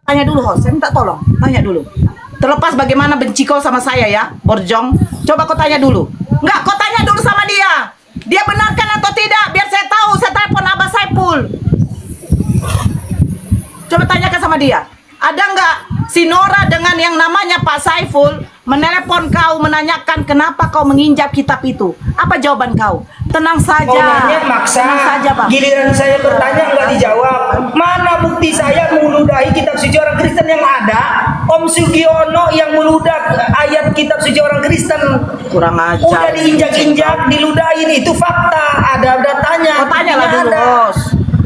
Tanya dulu host, saya minta tolong, tanya dulu. Terlepas bagaimana benci kau sama saya ya, Borjong. Coba kau tanya dulu. Enggak, kau tanya dulu sama dia. Dia benarkan atau tidak, biar saya tahu. Saya telepon Abah Saiful. Coba tanyakan sama dia. Ada nggak si Nora dengan yang namanya Pak Saiful menelepon kau menanyakan kenapa kau menginjak kitab itu? Apa jawaban kau? Tenang saja. Orangnya maksa. Tenang saja, Bang. Giliran saya bertanya nggak dijawab. Mana bukti saya meludahi kitab suci orang Kristen yang ada? Om Sugiono yang meludah ayat kitab suci orang Kristen. Kurang ajar. Udah diinjak-injak, diludahin, itu fakta. Ada datanya. Kau tanyalah dulu, Bos.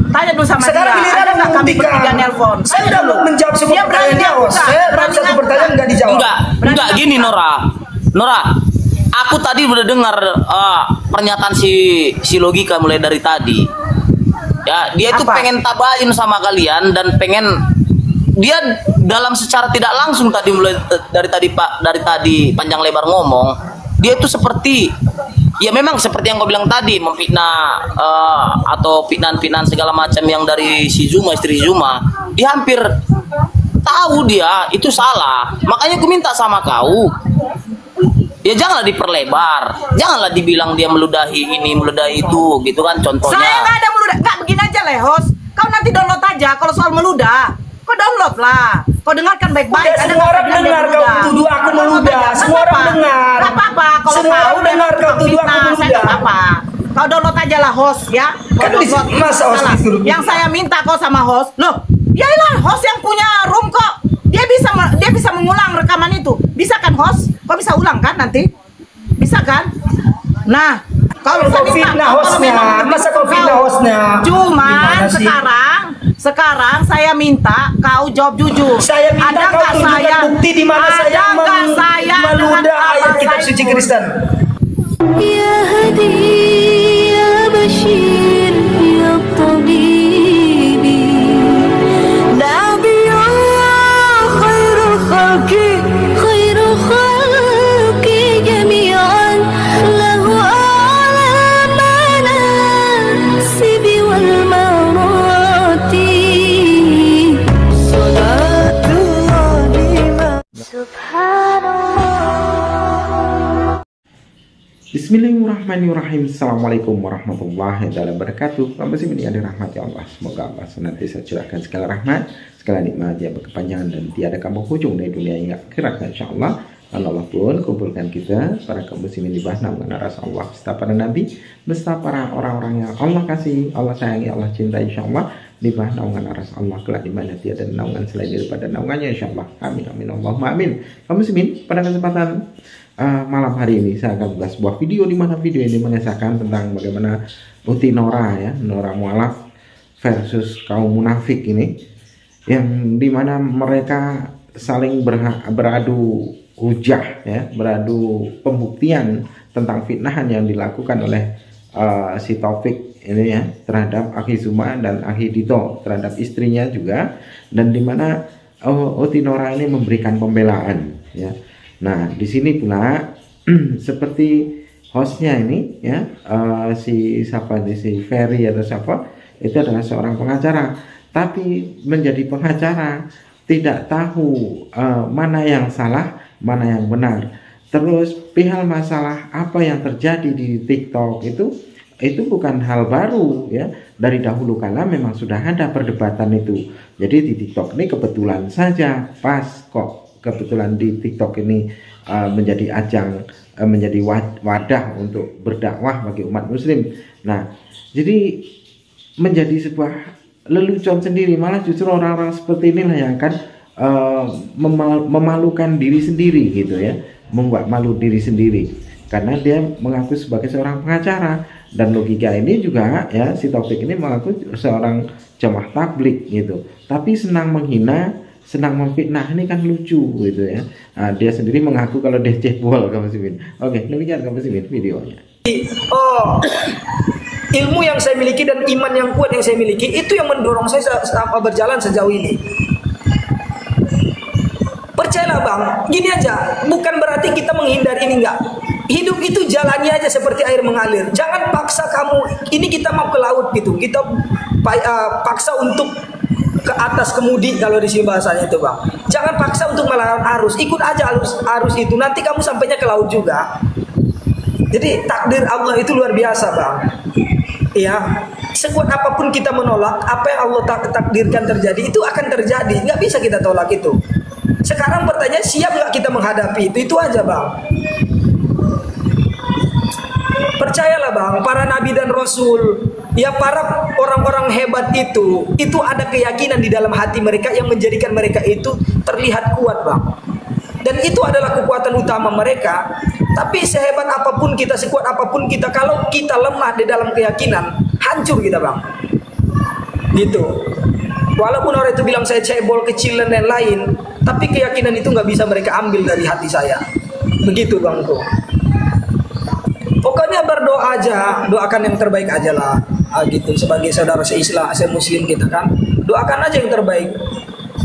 Tanya dulu sama Sekarang dia. giliran Ada nggak kami membuktikan. bertiga nelpon? Saya udah menjawab semua Dia berani pertanyaannya, Bos. ngaku, Saya berani satu ngaku. pertanyaan nggak dijawab. Enggak gini Nora, aku tadi udah dengar pernyataan si Logika mulai dari tadi. Ya, dia itu Apa? pengen tabahin sama kalian dan pengen dia dalam secara tidak langsung tadi mulai dari tadi panjang lebar ngomong, dia itu seperti ya memang seperti yang kau bilang tadi, memfitnah atau fitnah-fitnah segala macam yang dari si Zuma, istri Zuma. Dia hampir tahu dia itu salah. Makanya aku minta sama kau, ya janganlah diperlebar, janganlah dibilang dia meludahi ini, meludahi itu, gitu kan contohnya. Saya nggak ada meludah. Nggak, begini aja lah, host. Kau nanti download aja kalau soal meludah. Kau download lah. Kau dengarkan baik-baik. Udah, semua orang dengar kau tuduh aku meludah. Semua orang dengar. Gak apa-apa. Kalau Semua tahu orang dengar kau tuduh aku saya meludah. nggak apa-apa. Kau download aja lah host ya. Kau Kan download. masa host Salah. disuruh Yang saya minta kau sama host. Loh, yalah host yang punya room kok. Dia bisa mengulang rekaman itu. Bisa kan host? Kau bisa ulang kan nanti? Bisa kan? Nah, kalau Kau fitnah hostnya, masa kau fitnah hostnya? Cuman Gimana sih? sekarang saya minta kau jawab jujur. Saya minta kau tunjukkan bukti di mana saya meludah ayat kitab suci Kristen. يا هدي يا بشير يا طبيب نبي الله خير الخلق جميعا له أعلى المناسب والمراتب صلاة الله سبحان الله. Bismillahirrahmanirrahim. Assalamualaikum warahmatullahi wabarakatuh. Kaum muslimin yang dirahmati Allah, semoga Allah senantiasa curahkan segala rahmat, segala nikmat yang berkepanjangan dan tiada kamu hujung dari dunia hingga akhirat insyaallah. Allah pun kumpulkan kita para kaum muslimin di bawah naungan ras Allah beserta para nabi, beserta para orang-orang yang Allah kasih, Allah sayangi, Allah cintai insyaallah di bawah naungan ras Allah kelak di mana tiada naungan selain daripada naungannya insyaallah. Amin amin Allahumma amin. Kaum muslimin, pada kesempatan malam hari ini saya akan membahas sebuah video di mana video ini mengesahkan tentang bagaimana Uti Nora ya, Nora mualaf versus kaum munafik ini, yang dimana mereka saling beradu hujah ya, beradu pembuktian tentang fitnahan yang dilakukan oleh si Taufik ini ya terhadap Akhi Zuma dan Akhi Dito terhadap istrinya juga, dan dimana Uti Nora ini memberikan pembelaan ya. Nah, di sini pula seperti hostnya ini ya, si Ferry atau siapa itu adalah seorang pengacara, tapi menjadi pengacara tidak tahu mana yang salah, mana yang benar. Terus perihal masalah apa yang terjadi di TikTok itu bukan hal baru ya, dari dahulu kala memang sudah ada perdebatan itu. Jadi di TikTok ini kebetulan saja pas kok. Kebetulan di TikTok ini menjadi ajang, menjadi wadah untuk berdakwah bagi umat muslim. Nah, jadi menjadi sebuah lelucon sendiri, malah justru orang-orang seperti inilah yang akan memalukan diri sendiri gitu ya, membuat malu diri sendiri karena dia mengaku sebagai seorang pengacara. Dan Logika ini juga ya, si Taufik ini mengaku seorang jamaah tablik gitu, tapi senang menghina, senang memfitnah, ini kan lucu gitu ya. Nah, dia sendiri mengaku kalau dia cebol kaum muslimin. Oke, demikian kaum muslimin videonya. Ilmu yang saya miliki dan iman yang kuat yang saya miliki itu yang mendorong saya sampai berjalan sejauh ini. Percayalah bang, gini aja, bukan berarti kita menghindar ini enggak. Hidup itu jalani aja seperti air mengalir. Jangan paksa kamu, ini kita mau ke laut gitu, kita paksa untuk ke atas kemudi kalau di sini bahasanya itu bang. Jangan paksa untuk melawan arus, ikut aja arus itu, nanti kamu sampainya ke laut juga. Jadi takdir Allah itu luar biasa bang. Ya, sekuat apapun kita menolak, apa yang Allah takdirkan terjadi itu akan terjadi, nggak bisa kita tolak itu. Sekarang pertanyaan, siap nggak kita menghadapi itu aja bang. Percayalah bang, para nabi dan rasul, ya para orang-orang hebat itu ada keyakinan di dalam hati mereka yang menjadikan mereka itu terlihat kuat bang. Dan itu adalah kekuatan utama mereka. Tapi sehebat apapun kita, sekuat apapun kita, kalau kita lemah di dalam keyakinan, hancur kita bang. Gitu. Walaupun orang itu bilang saya cebol, kecil dan lain-lain, tapi keyakinan itu nggak bisa mereka ambil dari hati saya. Begitu bang tuh. Pokoknya berdoa aja, doakan yang terbaik aja lah. Gitu, sebagai saudara se-Islam, se-Muslim kita kan, doakan aja yang terbaik.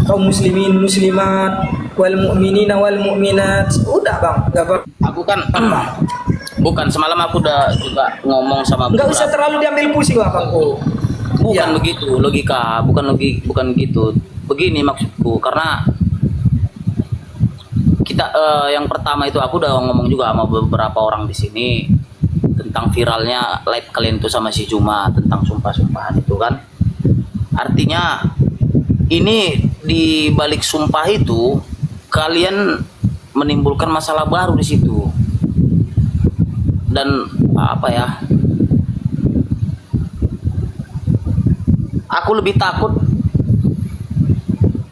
Kaum muslimin, muslimat, wal mu'minina wal mu'minat. Udah bang, gak apa. Aku kan bukan, semalam aku udah juga ngomong sama Nggak usah terlalu diambil pusing lah bangku. Bukan Ya. begitu logika, bukan gitu. Begini maksudku, karena kita yang pertama itu aku udah ngomong juga sama beberapa orang di sini tentang viralnya live kalian itu sama si Juma tentang sumpah-sumpahan itu kan. Artinya ini di balik sumpah itu kalian menimbulkan masalah baru di situ. Dan apa ya? Aku lebih takut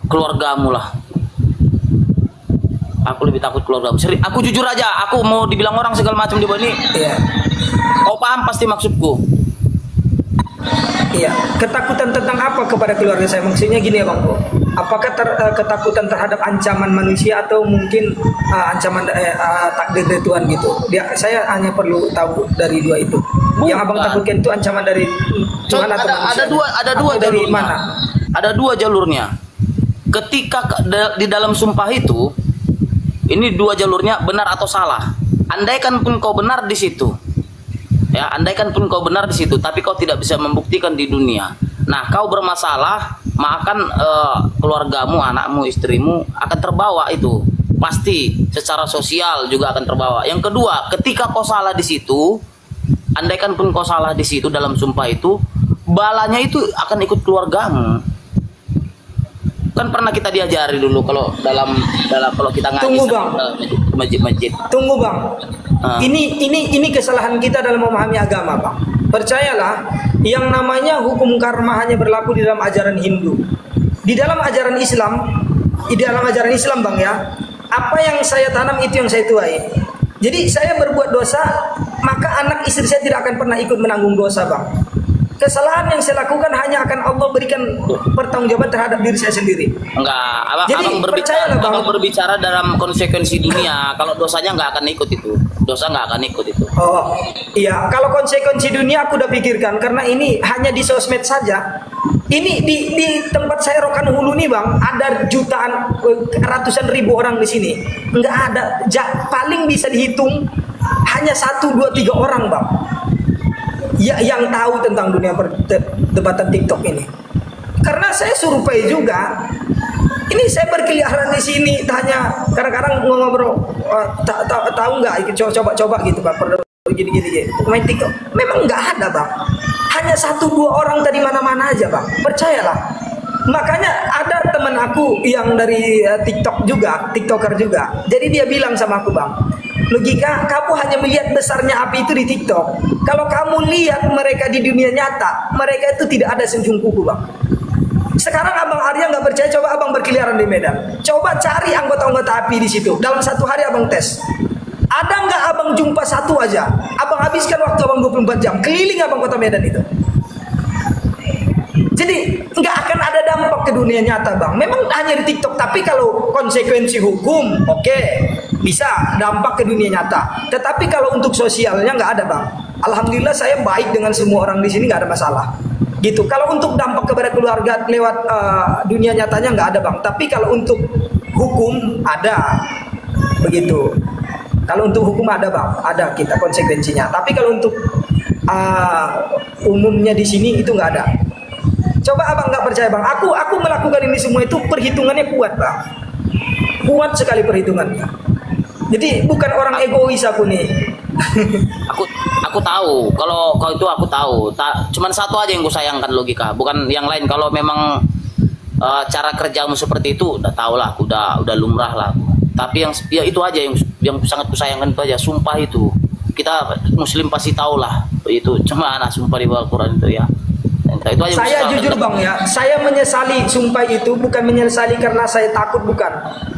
keluargamu lah. Aku lebih takut keluargamu. Aku jujur aja, aku mau dibilang orang segala macam di bawah ini. Iya. Kau paham pasti maksudku. Iya, ketakutan tentang apa kepada keluarga saya? Maksudnya gini ya bang, apakah ketakutan terhadap ancaman manusia atau mungkin ancaman takdir dari Tuhan gitu? Saya hanya perlu tahu dari dua itu. Bukan. Yang abang takutkan itu ancaman dari Tuhan atau manusia? Ada dua dari jalurnya. mana? Ada dua jalurnya. Ketika di dalam sumpah itu, ini dua jalurnya benar atau salah. Andaikan pun kau benar di situ. Ya, andaikan pun kau benar di situ, tapi kau tidak bisa membuktikan di dunia. Nah, kau bermasalah, maka keluargamu, anakmu, istrimu akan terbawa itu. Pasti secara sosial juga akan terbawa. Yang kedua, ketika kau salah di situ, andaikan pun kau salah di situ dalam sumpah itu, balanya itu akan ikut keluargamu. Kan pernah kita diajari dulu kalau dalam kalau kita ngaji masjid-masjid. Tunggu bang. Ini kesalahan kita dalam memahami agama bang. Percayalah, yang namanya hukum karma hanya berlaku di dalam ajaran Hindu. Di dalam ajaran Islam bang ya, apa yang saya tanam itu yang saya tuai. Jadi saya berbuat dosa, maka anak istri saya tidak akan pernah ikut menanggung dosa bang. Kesalahan yang saya lakukan hanya akan Allah berikan pertanggungjawaban terhadap diri saya sendiri. Enggak, abang berbicara dalam konsekuensi dunia. Kalau dosanya nggak akan ikut itu, dosa nggak akan ikut itu. Oh iya, kalau konsekuensi dunia aku udah pikirkan, karena ini hanya di sosmed saja. Ini di tempat saya Rokan Hulu nih bang, ada jutaan, ratusan ribu orang di sini. Nggak ada, paling bisa dihitung hanya 1, 2, 3 orang bang. Ya, yang tahu tentang dunia perdebatan TikTok ini. Karena saya survei juga. Ini saya berkeliaran di sini, tanya kadang-kadang ngobrol, tahu nggak? Coba gitu bang, gini main TikTok. Memang nggak ada bang. Hanya 1, 2 orang tadi mana-mana aja bang. Percayalah. Makanya ada teman aku yang dari TikToker juga. Jadi dia bilang sama aku bang, logika kamu hanya melihat besarnya api itu di TikTok. Kalau kamu lihat mereka di dunia nyata, mereka itu tidak ada seujung kuku bang. Sekarang abang Arya nggak percaya, coba abang berkeliaran di Medan. Coba cari anggota-anggota api di situ. Dalam 1 hari abang tes. Ada nggak abang jumpa 1 aja? Abang habiskan waktu abang 24 jam. Keliling abang kota Medan itu. Jadi nggak akan ada dampak ke dunia nyata bang. Memang hanya di TikTok, tapi kalau konsekuensi hukum, oke, bisa dampak ke dunia nyata. Tetapi kalau untuk sosialnya nggak ada bang. Alhamdulillah saya baik dengan semua orang di sini, nggak ada masalah. Gitu. Kalau untuk dampak kepada keluarga lewat dunia nyatanya nggak ada bang. Tapi kalau untuk hukum ada, begitu. Kalau untuk hukum ada bang, ada kita konsekuensinya. Tapi kalau untuk umumnya di sini itu nggak ada. Coba abang nggak percaya bang, aku melakukan ini semua itu perhitungannya kuat bang, kuat sekali perhitungannya. Jadi bukan orang egois aku nih. Aku tahu kalau itu aku tahu. Cuman satu aja yang ku sayangkan logika, bukan yang lain. Kalau memang cara kerjamu seperti itu udah tahu lah, aku udah lumrah lah. Tapi yang ya itu aja yang sangat kusayangkan itu aja, sumpah itu. Kita muslim pasti tahu lah itu, cuma anak sumpah di bawah Al-Quran itu ya. Itu aja Saya jujur bang ya, saya menyesali sumpah itu, bukan menyesali karena saya takut, bukan.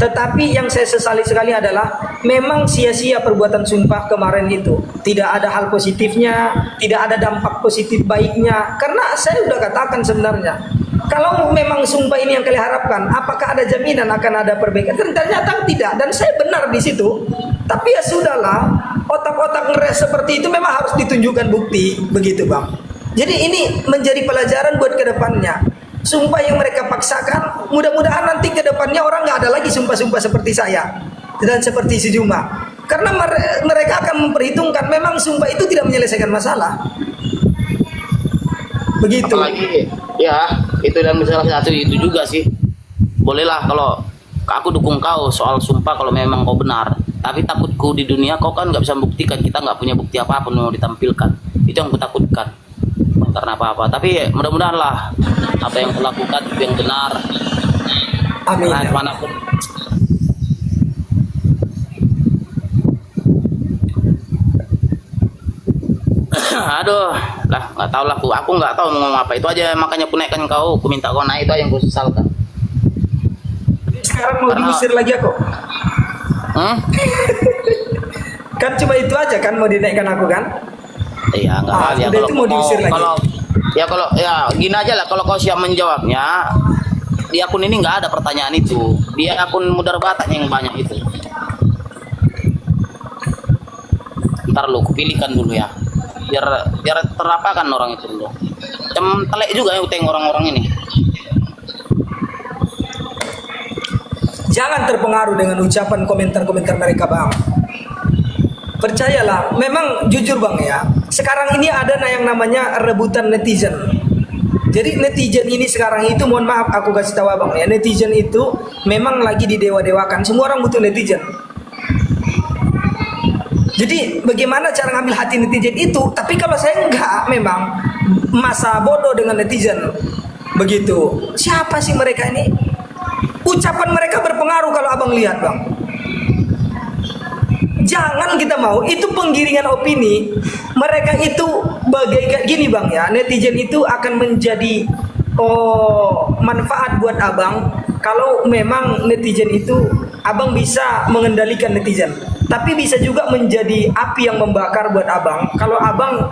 Tetapi yang saya sesali sekali adalah memang sia-sia perbuatan sumpah kemarin itu. Tidak ada hal positifnya, tidak ada dampak positif baiknya. Karena saya udah katakan sebenarnya, kalau memang sumpah ini yang kalian harapkan, apakah ada jaminan akan ada perbaikan? Ternyata tidak, dan saya benar di situ. Tapi ya sudahlah, otak-otak ngeres seperti itu memang harus ditunjukkan bukti, begitu bang. Jadi ini menjadi pelajaran buat kedepannya. Sumpah yang mereka paksakan, mudah-mudahan nanti kedepannya orang nggak ada lagi sumpah-sumpah seperti saya dan seperti si Juma. Karena mereka akan memperhitungkan memang sumpah itu tidak menyelesaikan masalah. Begitu. Apalagi ya itu, dan salah satu itu juga sih. Bolehlah kalau aku dukung kau soal sumpah kalau memang kau benar. Tapi takutku di dunia kau kan nggak bisa membuktikan, kita nggak punya bukti apapun yang mau ditampilkan. Itu yang kutakutkan. Karena apa-apa, tapi mudah-mudahan lah apa yang kulakukan itu yang benar. Amin. Nah, dimanapun. Aduh, lah nggak tahu lah aku nggak tahu mau ngomong apa. Itu aja makanya aku naikkan kau, aku minta kau naik, itu aja yang aku sesalkan. Sekarang mau diusir lagi aku. Kan cuma itu aja kan mau dinaikkan aku kan? Iya, enggak ya, itu mau diusir lagi. Kalau gini aja lah, kalau kau siap menjawabnya, di akun ini nggak ada pertanyaan itu, di akun Mudar Bataknya yang banyak itu. Ntar lu kupilihkan dulu ya, biar terapakan orang itu dulu. Telek juga ya utang orang-orang ini. Jangan terpengaruh dengan ucapan komentar-komentar mereka bang. Percayalah, memang jujur bang ya, sekarang ini ada yang namanya rebutan netizen. Jadi netizen ini sekarang itu, mohon maaf aku kasih tahu abang ya, netizen itu memang lagi didewa-dewakan. Semua orang butuh netizen. Jadi bagaimana cara ngambil hati netizen itu? Tapi kalau saya enggak, memang masa bodoh dengan netizen. Begitu. Siapa sih mereka ini? Ucapan mereka berpengaruh kalau abang lihat bang. Jangan kita mau, itu penggiringan opini. Mereka itu bagaikan gini bang ya, netizen itu akan menjadi manfaat buat abang kalau memang netizen itu abang bisa mengendalikan netizen. Tapi bisa juga menjadi api yang membakar buat abang kalau abang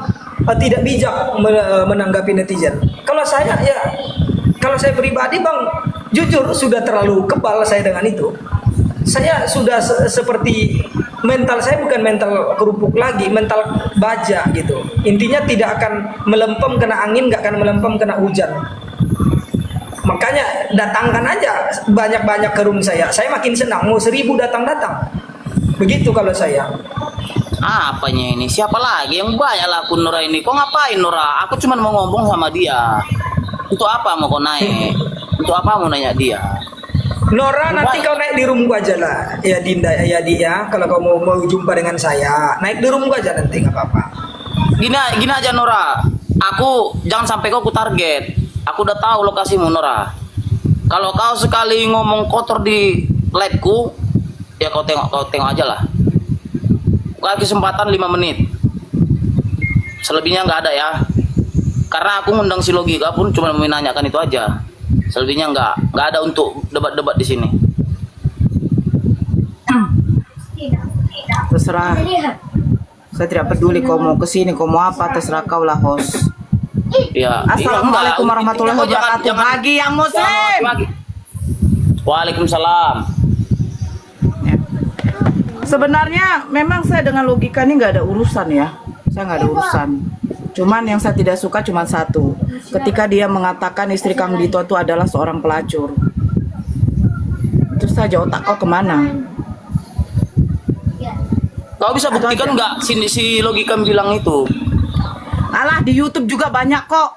tidak bijak menanggapi netizen. Kalau saya pribadi bang, jujur sudah terlalu kebal saya dengan itu. Saya sudah seperti mental saya bukan mental kerupuk lagi, mental baja gitu. Intinya tidak akan melempem kena angin, nggak akan melempem kena hujan. Makanya datangkan aja banyak-banyak ke room saya makin senang. Mau 1000 datang-datang. Begitu kalau saya. Apanya ini? Siapa lagi yang banyak lah akun Nora ini? Kok ngapain Nora? Aku cuma mau ngomong sama dia. Untuk apa mau kau naik? Untuk apa mau nanya dia? Nora, nanti kau naik di room gua aja lah. Ya Dinda, ya dia. Kalau kau mau jumpa dengan saya, naik di room gua aja nanti, nggak apa-apa. Gini aja Nora. Aku jangan sampai kau ku target. Aku udah tahu lokasimu Nora. Kalau kau sekali ngomong kotor di live-ku, ya kau tengok aja lah. Kasih kesempatan 5 menit. Selebihnya nggak ada ya. Karena aku ngundang si Logika pun cuma menanyakan itu aja. Selebihnya nggak ada untuk debat-debat di sini. Terserah. Saya tidak peduli kau mau kesini, kau mau apa, terserah kau lah host. Ya. Assalamualaikum warahmatullahi wabarakatuh. Bagi yang muslim. Waalaikumsalam. Ya. Sebenarnya memang saya dengan Logika ini nggak ada urusan ya. Saya nggak ada urusan. Cuman yang saya tidak suka cuma satu, ketika dia mengatakan istri Kang Dito itu adalah seorang pelacur. Itu saja, otak kau kemana? Kau bisa buktikan nggak si Logika bilang itu? Alah, di YouTube juga banyak kok.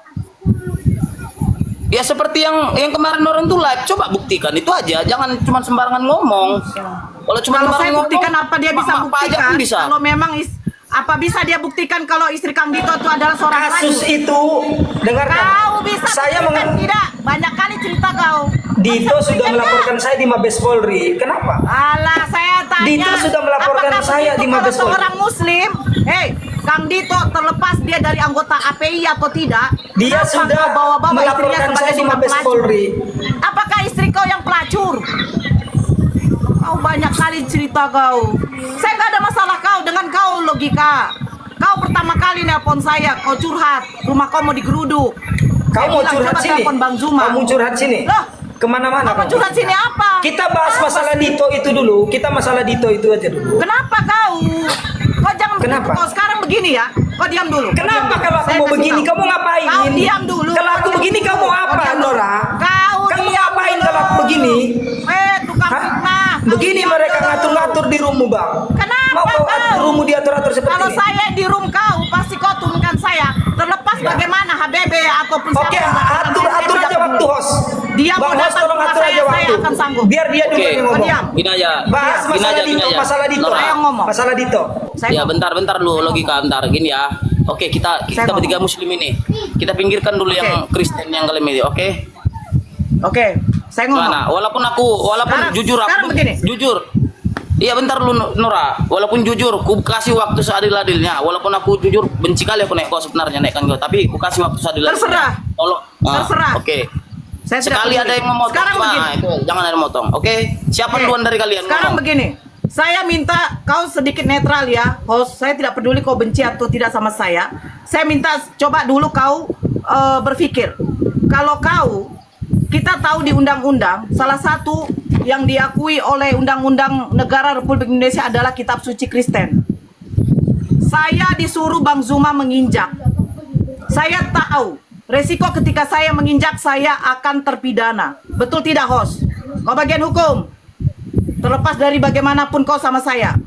Ya seperti yang kemarin orang tuh live, coba buktikan itu aja, jangan cuma sembarangan ngomong. Kalau cuma Kalau saya sembarangan buktikan apa dia bisa Pak Ajak buktikan? pun bisa. Kalau memang apa bisa dia buktikan kalau istri Kang Dito itu adalah seorang Kasus pelacur? itu, dengarkan. Kau bisa Saya buktikan mengen- tidak? Banyak kali cerita kau. Dito Bisa sudah buktikan melaporkan saya di Mabes Polri. Kenapa? Alah, saya tanya. Dito sudah melaporkan apakah saya begitu di kalau Mabes Polri? seorang Muslim, Kang Dito terlepas dia dari anggota API atau tidak? Dia kenapa sudah kau bawa-bawa istrinya melaporkan sebagai saya di seorang Mabes pelacur? Polri. Apakah istri kau yang pelacur? Kau banyak kali cerita kau. Saya nggak ada masalah kau dengan kau logika. Kau pertama kali nelpon saya, kau curhat, rumah kau mau digeruduk. Kau Saya mau bilang, curhat coba sini? telepon Bang Zuma. Kau mau curhat sini? Loh, Kemana-mana? kau mau kamu? curhat sini apa? Kita bahas Apa masalah sih? Dito itu dulu. Kita masalah Dito itu aja dulu. Kenapa kau? Kau jangan Kenapa? begitu. Kau sekarang begini ya. Kau diam dulu. Kau Kenapa diam dulu. kalau aku Saya mau kasih begini, tahu. kamu ngapain? Kau diam dulu. Kalau aku Kau begini, diam kamu dulu. apa, Kau diam dulu. Nora? Kamu Kamu ngapain kalau aku begini? Tukang Hah? fitnah. Kau Begini diam mereka dulu. ngatur-ngatur di rummu, Bang. Kenapa Mau kau kau? rummu diatur-atur seperti Kalau ini? saya di room kau, pasti kau turunkan saya. Terlepas bagaimana HBB ataupun Oke, atur aja waktu host. Dia mau Bang host datang tolong ke atur saya, aja saya waktu. akan sanggup. Biar dia dulu Oke. yang ngomong. Diam. Gini aja. Bahas Gini masalah aja, Dito, gini aja. masalah Dito. Nora. Saya ngomong. Masalah Dito. Saya Ya ngomong. bentar dulu logika bentar gini ya. Oke kita Saya bertiga ngomong. Muslim ini kita pinggirkan dulu yang Kristen yang kalian ini. Oke. Oke, saya ngomong. Mana? Walaupun Sekarang- jujur sekarang begini. jujur. Iya bentar lu Nora. Walaupun jujur, ku kasih waktu seadil-adilnya. Walaupun aku jujur benci kali aku naik kau sebenarnya naikkan kau, tapi ku kasih waktu seadil-adilnya. Terserah. Terserah. Oke. Saya tidak Sekali peduli. ada yang memotong, Sekarang begini. itu jangan ada yang motong. Oke. Siapa Oke. duluan dari kalian? Sekarang ngomong? begini. Saya minta kau sedikit netral ya, host. Saya tidak peduli kau benci atau tidak sama saya. Saya minta coba dulu kau berpikir. Kalau kau, kita tahu di undang-undang, salah satu yang diakui oleh Undang-Undang Negara Republik Indonesia adalah Kitab Suci Kristen. Saya disuruh Bang Zuma menginjak. Saya tahu resiko ketika saya menginjak saya akan terpidana. Betul tidak, host? Kau bagian hukum. Terlepas dari bagaimanapun kau sama saya.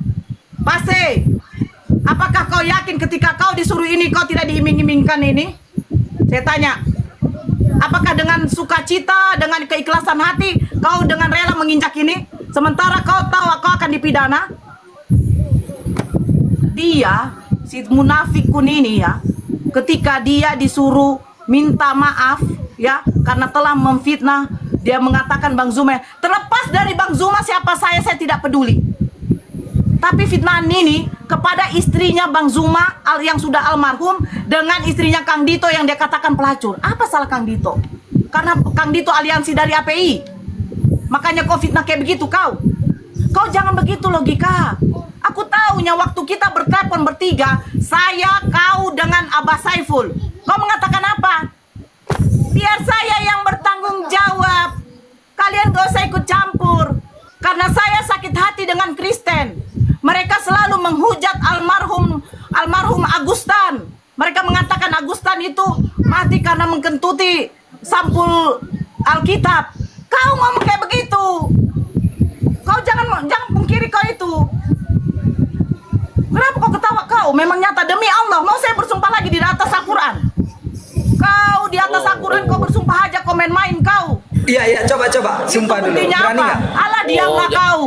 Pasti. Apakah kau yakin ketika kau disuruh ini kau tidak diiming-imingkan ini? Saya tanya. Apakah dengan sukacita, dengan keikhlasan hati kau dengan rela menginjak ini? Sementara kau tahu kau akan dipidana? Dia, si munafik kun ini ya, ketika dia disuruh minta maaf ya karena telah memfitnah, dia mengatakan Bang Zuma, terlepas dari Bang Zuma siapa saya tidak peduli. Tapi fitnahan ini kepada istrinya Bang Zuma yang sudah almarhum dengan istrinya Kang Dito yang dia katakan pelacur. Apa salah Kang Dito? Karena Kang Dito aliansi dari API. Makanya kau fitnah kayak begitu kau. Kau jangan begitu logika. Aku tahunya waktu kita bertelepon bertiga, saya, kau dengan Abah Saiful. Kau mengatakan apa? Biar saya yang bertanggung jawab. Kalian gak usah ikut campur. Karena saya sakit hati dengan Kristen. Mereka selalu menghujat almarhum Agustan. Mereka mengatakan Agustan itu mati karena mengkentuti sampul Alkitab. Kau ngomong kayak begitu. Kau jangan pungkiri kau itu. Kenapa kau ketawa kau? Memang nyata demi Allah. Mau saya bersumpah lagi di atas Al-Quran? Kau di atas Al-Quran kau bersumpah aja, kau main-main kau. Iya, coba. Sumpah dulu. Buktinya Berani apa? nggak? Alah diamlah kau.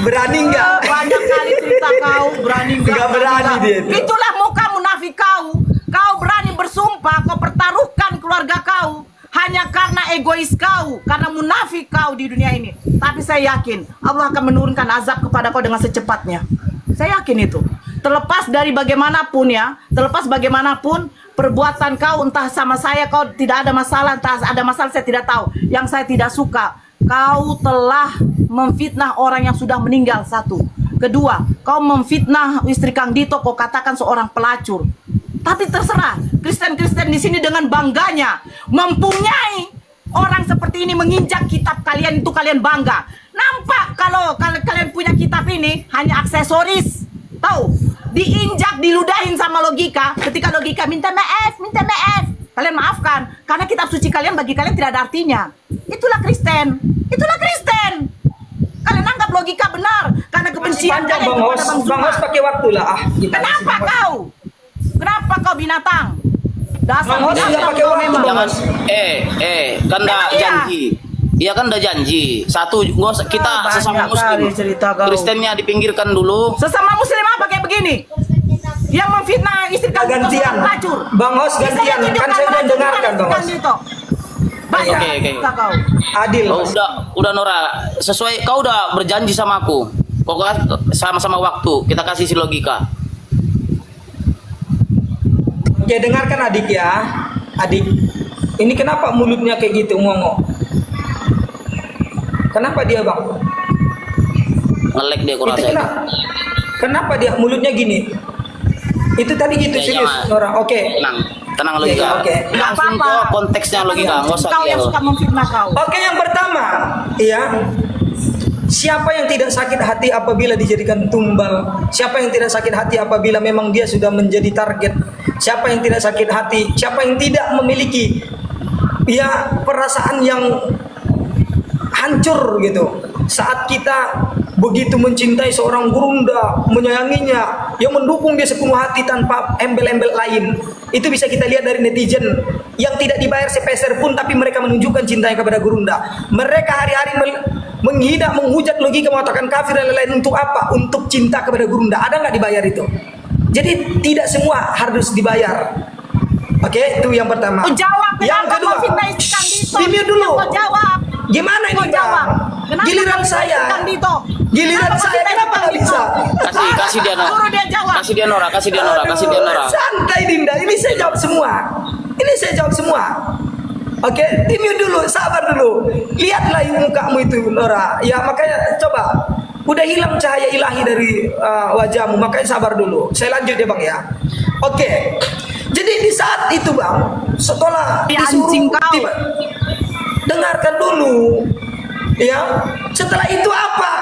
Berani nggak? Banyak kali cerita kau berani Nggak berani dia itu. Itulah muka munafik kau. Kau berani bersumpah, kau pertaruhkan keluarga kau hanya karena egois kau, karena munafik kau di dunia ini. Tapi saya yakin Allah akan menurunkan azab kepada kau dengan secepatnya. Saya yakin itu. Terlepas dari bagaimanapun ya, terlepas bagaimanapun perbuatan kau, entah sama saya kau tidak ada masalah, entah ada masalah saya tidak tahu. Yang saya tidak suka, kau telah memfitnah orang yang sudah meninggal, satu. Kedua, kau memfitnah istri Kang Dito, kau katakan seorang pelacur. Tapi terserah, Kristen-Kristen di sini dengan bangganya mempunyai orang seperti ini menginjak kitab kalian, itu kalian bangga. Nampak kalau kalian punya kitab ini hanya aksesoris. Tahu? Diinjak, diludahin sama logika. Ketika logika minta maaf, kalian maafkan. Karena kitab suci kalian bagi kalian tidak ada artinya. Itulah Kristen. Kalian anggap logika benar karena kebencian Panjang kalian Bang kepada Hos. Bang Bang Zuma. Hos pakai waktu lah. Kenapa kau? Kenapa kau binatang? Dasar Bang Hos dasar nggak pakai kau waktu, memang. Bang. Jangan kan udah Memang iya. janji. Iya kan udah janji. Satu kita banyak sesama kali muslim. cerita kau. Kristennya dipinggirkan dulu. Sesama muslim apa kayak begini? Yang memfitnah istri kau itu Gantian. seorang pelacur. Bang Hos gantian. Kan saya udah dengarkan Bang Hos. Banyak Oke, oke. cerita kau. Adil. Oh, udah Nora. Sesuai kau udah berjanji sama aku. Pokoknya sama-sama waktu kita kasih si logika. Oke, dengarkan adik ya. Adik. Ini kenapa mulutnya kayak gitu ngomong? Kenapa dia, Bang? Ngelek dia Itu kurasa itu. kenapa dia mulutnya gini? Itu tadi gitu Ya, serius jangan. orang. Oke. Tenang logika. Oke. Langsung Nggak ke apa-apa. konteksnya logika, nggak usah Kau yang dia. suka memfitnah kau. Oke, yang pertama, iya. Siapa yang tidak sakit hati apabila dijadikan tumbal? Siapa yang tidak sakit hati apabila memang dia sudah menjadi target? Siapa yang tidak sakit hati? Siapa yang tidak memiliki ya perasaan yang hancur gitu saat kita begitu mencintai seorang gurunda, menyayanginya, yang mendukung dia sepenuh hati tanpa embel-embel lain. Itu bisa kita lihat dari netizen yang tidak dibayar sepeser pun tapi mereka menunjukkan cintanya kepada gurunda. Mereka hari-hari menghina, menghujat logika, mengatakan kafir dan lain-lain. Untuk apa? Untuk cinta kepada gurunda. Ada nggak dibayar itu? Jadi tidak semua harus dibayar. Oke, itu yang pertama. Kau jawab. Yang kenapa kedua, kau fitnah istri Kang Dito? Dimi dulu. Kau jawab. Gimana Kau ini, jawab. Bang? Kenapa Giliran kau fitnah saya. istri Kang Dito? Giliran Kenapa kau saya, fitnah kenapa istri nggak Kang Dito? bisa? Kasih dia Nora. Suruh dia jawab. Kasih dia Nora, kasih dia Nora, kasih dia Nora. Santai Dinda, ini saya jawab semua. Ini saya jawab semua. Oke, timur dulu, sabar dulu. Lihatlah mukamu itu, Nora. Ya makanya coba. Udah hilang cahaya ilahi dari wajahmu, makanya sabar dulu. Saya lanjut ya Bang ya. Oke. Jadi di saat itu Bang, setelah Ya, disuruh anjing kau. dengarkan dulu. Ya, setelah itu apa?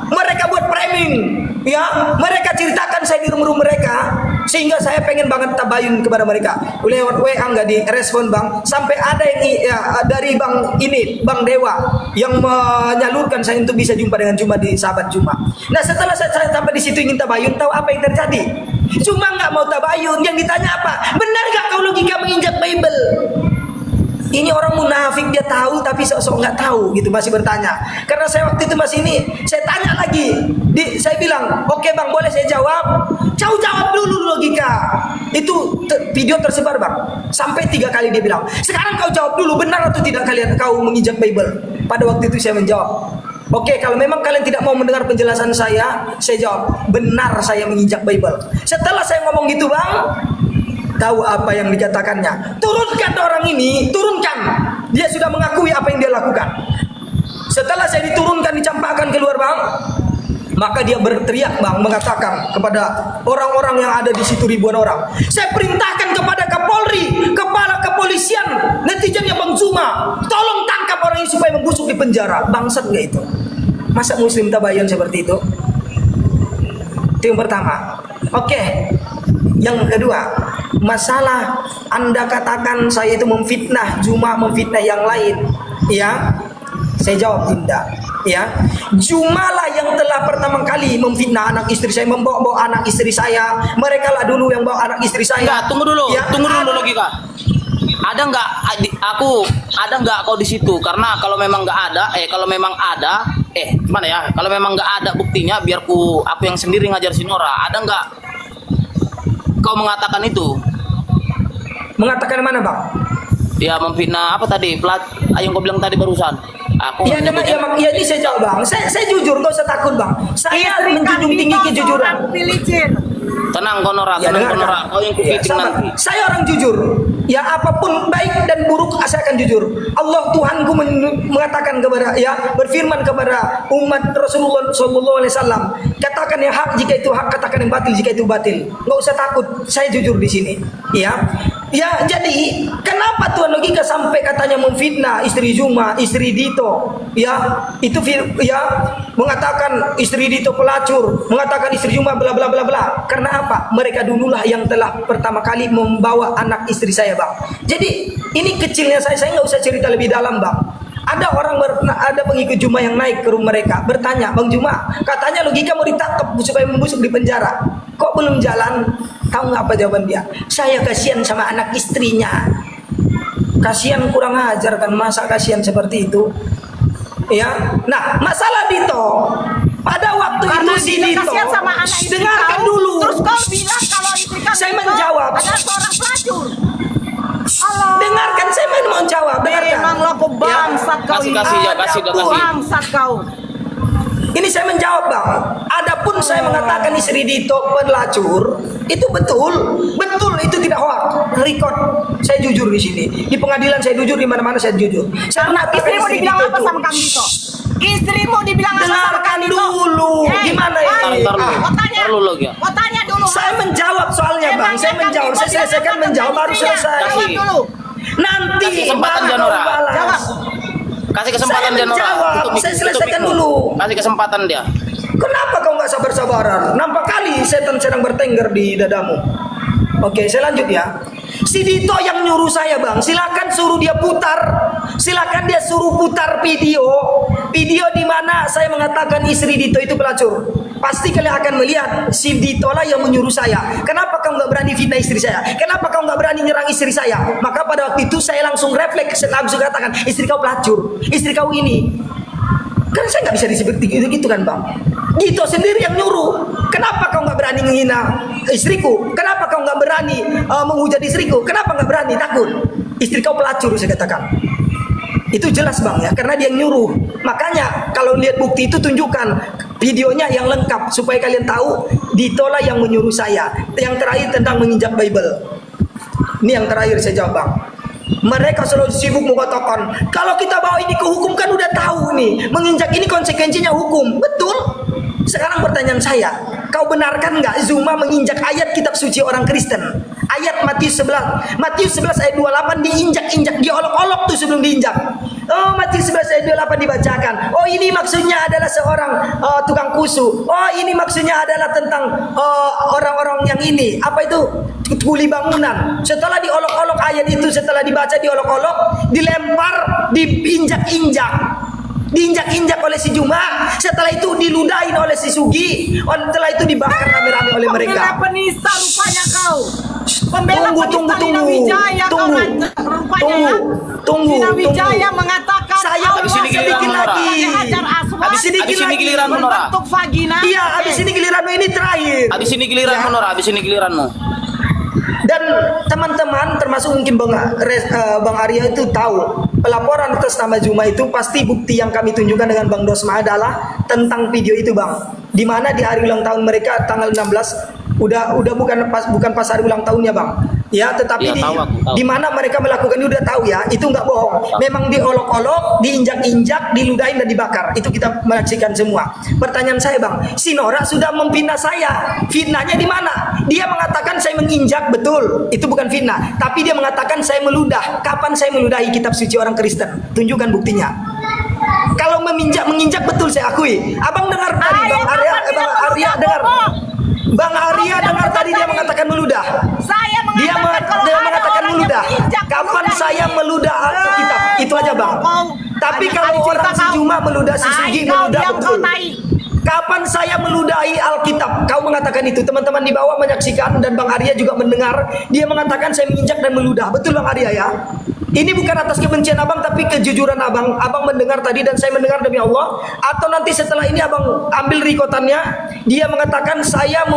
Mereka buat framing, ya. Mereka ceritakan saya di room mereka, sehingga saya pengen banget tabayun kepada mereka. Lewat WA nggak direspon Bang, sampai ada yang ya, dari Bang ini, Bang Dewa, yang menyalurkan saya untuk bisa jumpa dengan Juma di Sahabat Juma. Nah setelah saya sampai di situ ingin tabayun, tahu apa yang terjadi? Cuma nggak mau tabayun, yang ditanya apa? Benar nggak kau logika menginjak Bible? Ini orang munafik, dia tahu tapi sok-sok nggak tahu gitu, masih bertanya. Karena saya waktu itu masih ini, saya tanya lagi, saya bilang, oke Bang boleh saya jawab? Jawab dulu logika. Itu video tersebar Bang, sampai 3 kali dia bilang. Sekarang kau jawab dulu, benar atau tidak kalian kau menginjak Bible? Pada waktu itu saya menjawab, oke, kalau memang kalian tidak mau mendengar penjelasan saya jawab, benar saya menginjak Bible. Setelah saya ngomong gitu Bang, tahu apa yang dikatakannya? Turunkan orang ini, turunkan. Dia sudah mengakui apa yang dia lakukan. Setelah saya diturunkan, dicampakkan keluar Bang, maka dia berteriak Bang, mengatakan kepada orang-orang yang ada di situ, ribuan orang, saya perintahkan kepada Kapolri, kepala kepolisian, netizennya Bang Zuma, tolong tangkap orang ini supaya membusuk di penjara. Bangsat nggak itu? Masa muslim tabayun seperti itu? Itu yang pertama. Oke. Yang kedua, masalah Anda katakan saya itu memfitnah Juma, memfitnah yang lain, ya. Saya jawab tidak, ya. Juma lah yang telah pertama kali memfitnah anak istri saya, membawa anak istri saya. Mereka lah dulu yang bawa anak istri saya. Enggak, tunggu dulu, Ya, tunggu dulu logika. Ada nggak ada nggak kau di situ? Karena kalau memang nggak ada, kalau memang ada, gimana ya? Kalau memang nggak ada buktinya, biar aku yang sendiri ngajar si Nora. Ada nggak kau mengatakan itu? Mengatakan mana Bang? Ya memfitnah apa tadi? Yang kau bilang tadi barusan. Aku Ya, ya ini saya jawab Bang. Saya jujur, nggak usah takut Bang. Saya menjunjung tinggi kejujuran. Tenang kau Nora, Ya, tenang kau dengarkan. Nora. Kau yang Ya, kupiting sabar. nanti. Saya orang jujur. Ya apapun baik dan buruk saya akan jujur. Allah Tuhanku mengatakan kepada berfirman kepada umat Rasulullah SAW, katakan yang hak jika itu hak, katakan yang batil jika itu batil. Nggak usah takut, saya jujur di sini. Ya, jadi kenapa Tuhan logika sampai katanya memfitnah istri Juma, istri Dito? Ya, itu mengatakan istri Dito pelacur, mengatakan istri Juma bla bla bla bla. Karena apa? Mereka dululah yang telah pertama kali membawa anak istri saya Bang. Jadi ini kecilnya saya nggak usah cerita lebih dalam Bang. Ada ada pengikut Juma yang naik ke rumah mereka bertanya, Bang Juma, katanya logika mau ditangkap supaya membusuk di penjara, kok belum jalan? Tahu nggak apa jawaban dia? Saya kasihan sama anak istrinya. Kasihan, kurang ajar kan, masa kasihan seperti itu? Ya, nah masalah Dito, pada waktu Karena itu si dia Dito, kasihan sama anak istri dengarkan kau, dulu. terus kau bilang kalau istri kau Saya itu menjawab. adalah seorang pelacur. Allah. Dengarkan, saya mau jawab. Dengarkan. Memanglah kau bangsat kau Kasih, ini. kasih, ya, kasih, Adapun- kasih. Bangsat kau. Ini saya menjawab, Bang. Adapun saya mengatakan istri Dito pelacur, itu betul, betul, itu tidak hoax. Record, saya jujur di sini, di pengadilan saya jujur, di mana-mana saya jujur. Saya Karena mengatakan istrimu istri dibilang Dito apa itu- sama Kang Dito? Istrimu dibilang apa sama Dengarkan Kang Dito? dulu. Gimana ya? Ntar dulu. Kau tanya. Ntar dulu, ya. Kau tanya dulu. Saya menjawab soalnya, Bang. Emangnya Saya Kang menjawab. Dito Saya bilang selesaikan apa menjawab, sama baru istrinya? selesai. Jawab dulu. Nanti Kasih kesempatan, baru Janora. kau balas. Jawab. Kasih kesempatan Saya dia, Nora. menjawab, Tutup mic- saya tutup selesaikan mic-mu. dulu. Kasih kesempatan dia. Kenapa kau nggak sabar-sabaran? Nampak kali setan sedang bertengger di dadamu. Oke, saya lanjut ya. Si Dito yang nyuruh saya, Bang. Silakan suruh dia putar. Silakan dia suruh putar video di mana saya mengatakan istri Dito itu pelacur. Pasti kalian akan melihat si Dito lah yang menyuruh saya. Kenapa kau nggak berani fitnah istri saya? Kenapa kau nggak berani nyerang istri saya? Maka pada waktu itu saya langsung refleks, saya langsung katakan, istri kau pelacur, istri kau ini. Kan saya nggak bisa disebut gitu kan, Bang. Dito sendiri yang nyuruh. Kenapa kau nggak berani menghina istriku? Kenapa kau nggak berani menghujat istriku? Kenapa nggak berani? Takut. Istri kau pelacur, saya katakan. Itu jelas, Bang, ya, karena dia yang nyuruh. Makanya kalau lihat bukti itu tunjukkan videonya yang lengkap supaya kalian tahu Dito lah yang menyuruh saya. Yang terakhir tentang menginjak Bible. Ini yang terakhir saya jawab, Bang. Mereka selalu sibuk mengatakan kalau kita bawa ini ke hukum, kan udah tahu nih menginjak ini konsekuensinya hukum. Betul. Sekarang pertanyaan saya, kau benarkan nggak Zuma menginjak ayat kitab suci orang Kristen? Ayat Matius 11. Matius 11 ayat 28 diinjak-injak, diolok-olok tuh sebelum diinjak. Oh, Matius 11 ayat 28 dibacakan. Oh, ini maksudnya adalah seorang tukang kusu. Oh, ini maksudnya adalah tentang orang-orang yang ini. Apa itu? Kuli bangunan. Setelah diolok-olok ayat itu, setelah dibaca diolok-olok, dilempar, diinjak-injak. Diinjak-injak oleh si Juma. Setelah itu diludahin oleh si Sugi. Setelah itu dibakar rame-rame oleh mereka. Pembela penista rupanya kau. Pembela Tunggu. penista Dina Wijaya kau Tunggu. rupanya ya. Tunggu. Dina Wijaya mengatakan Saya Allah habis ini giliran sedikit Nora. lagi. hajar aswad Habis sedikit Habis ini lagi. giliran Nora. berbentuk vagina. Iya, habis ini giliranmu, ini terakhir. Habis ini giliranmu, Nora. Habis ini giliranmu. Dan teman-teman termasuk mungkin Bang Arya itu tahu pelaporan atas nama Juma itu pasti bukti yang kami tunjukkan dengan Bang Dosma adalah tentang video itu, Bang. Di mana di hari ulang tahun mereka tanggal 16 udah bukan pas hari ulang tahunnya, Bang. Ya, tetapi Ya, tahu aku, tahu. di mana mereka melakukan ini udah tahu ya, itu nggak bohong. Memang diolok-olok, diinjak-injak, diludahin dan dibakar. Itu kita menyaksikan semua. Pertanyaan saya, Bang, si Nora sudah memfitnah saya. Fitnahnya di mana? Dia mengatakan saya menginjak, betul. Itu bukan fitnah, tapi dia mengatakan saya meludah. Kapan saya meludahi kitab suci orang Kristen? Tunjukkan buktinya. Kalau menginjak betul saya akui. Abang dengar tadi Bang Arya, Bang Arya dengar. Bang Arya dengar tadi dia mengatakan meludah. Saya Dia mengatakan kalau ada mengatakan orang yang meludah. menginjak, Kapan meludah saya ini. meludah Alkitab? Itu aja, Bang. Tapi Ada kalau cerita orang si kau. Juma meludah, si Tai Sugi kau, meludah diam betul. kau, tai. Kapan saya meludahi Alkitab? Kau mengatakan itu. Teman-teman di bawah menyaksikan dan Bang Arya juga mendengar. Dia mengatakan saya menginjak dan meludah. Betul, Bang Arya, ya? Ini bukan atas kebencian Abang, tapi kejujuran Abang. Abang mendengar tadi dan saya mendengar demi Allah. Atau nanti setelah ini Abang ambil rikotannya. Dia mengatakan saya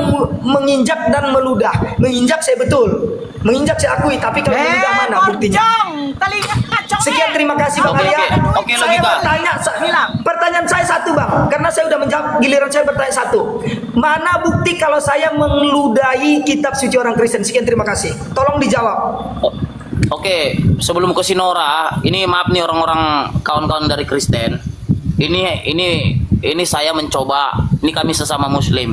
menginjak dan meludah. Menginjak saya betul. Menginjak saya akui. Tapi kalau meludah mana buktinya? Telinga kacong. Sekian, terima kasih Bang Oke, Arya. oke, Saya logika. bertanya, pertanyaan saya satu, Bang, karena saya udah menjawab, giliran saya bertanya satu. Mana bukti kalau saya meludahi kitab suci orang Kristen? Sekian, terima kasih. Tolong dijawab. Oke, sebelum ke Sinora, ini maaf nih orang-orang kawan-kawan dari Kristen. Ini saya mencoba, ini kami sesama Muslim,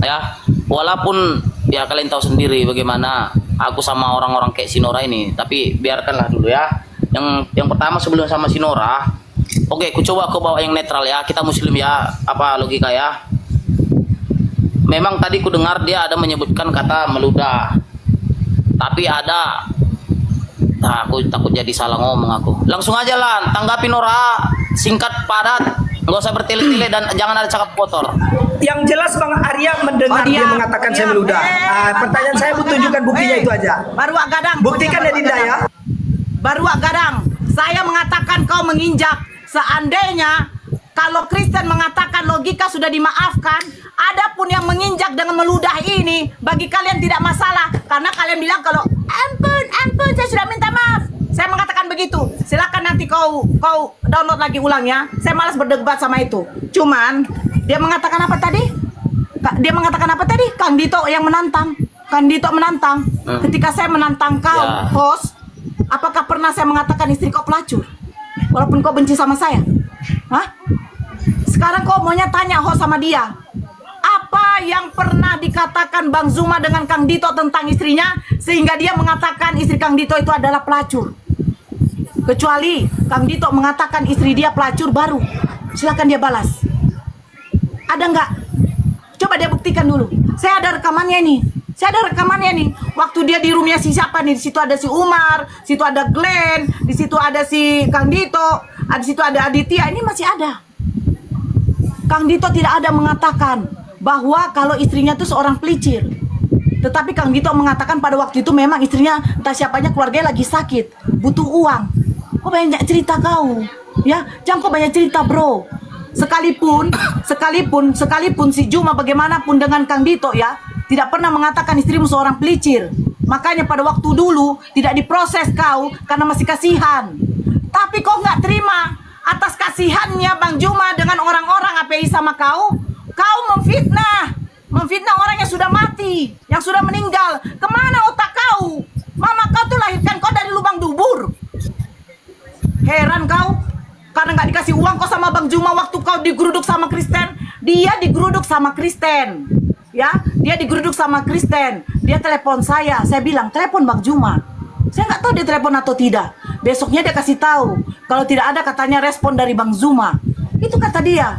ya. Walaupun ya kalian tahu sendiri bagaimana aku sama orang-orang kayak Sinora ini, tapi biarkanlah dulu ya. Yang pertama sebelum sama Sinora, oke, ku coba aku bawa yang netral ya. Kita Muslim ya, apa logika ya? Memang tadi ku dengar dia ada menyebutkan kata meludah, tapi ada Nah, aku takut jadi salah ngomong aku. Langsung aja lah, tanggapi Nora, singkat padat, nggak usah bertele-tele dan jangan ada cakap kotor. Yang jelas Bang Arya mendengar dia mengatakan saya meludah. Pertanyaan saya tunjukkan buktinya itu aja. Baru Gadang. Buktikan ya Dinda ya. Baru Gadang. Saya mengatakan kau menginjak. Seandainya kalau Kristen mengatakan logika sudah dimaafkan, adapun yang menginjak dengan meludah ini bagi kalian tidak masalah karena kalian bilang kalau ampun saya sudah minta maaf. Saya mengatakan begitu. Silakan nanti kau download lagi ulang ya. Saya malas berdebat sama itu. Cuman dia mengatakan apa tadi? Dia mengatakan apa tadi? Kang Dito yang menantang. Kang Dito menantang. Ketika saya menantang kau, host, apakah pernah saya mengatakan istri kau pelacur? Walaupun kau benci sama saya. Hah? Sekarang kau maunya tanya host sama dia. Apa yang pernah dikatakan Bang Zuma dengan Kang Dito tentang istrinya sehingga dia mengatakan istri Kang Dito itu adalah pelacur? Kecuali Kang Dito mengatakan istri dia pelacur baru. Silakan dia balas. Ada nggak? Coba dia buktikan dulu. Saya ada rekamannya nih. Waktu dia di roomnya si siapa nih? Di situ ada si Umar, situ ada Glenn, di situ ada si Kang Dito, di situ ada Aditya. Ini masih ada. Kang Dito tidak ada mengatakan bahwa kalau istrinya itu seorang pelicir. Tetapi Kang Dito mengatakan pada waktu itu memang istrinya entah siapanya keluarganya lagi sakit, butuh uang. Kok banyak cerita kau? Ya, jangan kau banyak cerita, bro. Sekalipun si Juma bagaimanapun dengan Kang Dito ya, tidak pernah mengatakan istrimu seorang pelicir. Makanya pada waktu dulu tidak diproses kau karena masih kasihan. Tapi kau nggak terima atas kasihannya Bang Juma dengan orang-orang API sama kau. Kau memfitnah orang yang sudah mati, yang sudah meninggal. Kemana otak kau? Mama kau tuh lahirkan kau dari lubang dubur. Heran kau, karena nggak dikasih uang kau sama Bang Juma waktu kau digeruduk sama Kristen. Dia digeruduk sama Kristen. Ya, dia digeruduk sama Kristen. Dia telepon saya bilang, telepon Bang Juma. Saya nggak tahu dia telepon atau tidak. Besoknya dia kasih tahu, kalau tidak ada katanya respon dari Bang Zuma. Itu kata dia.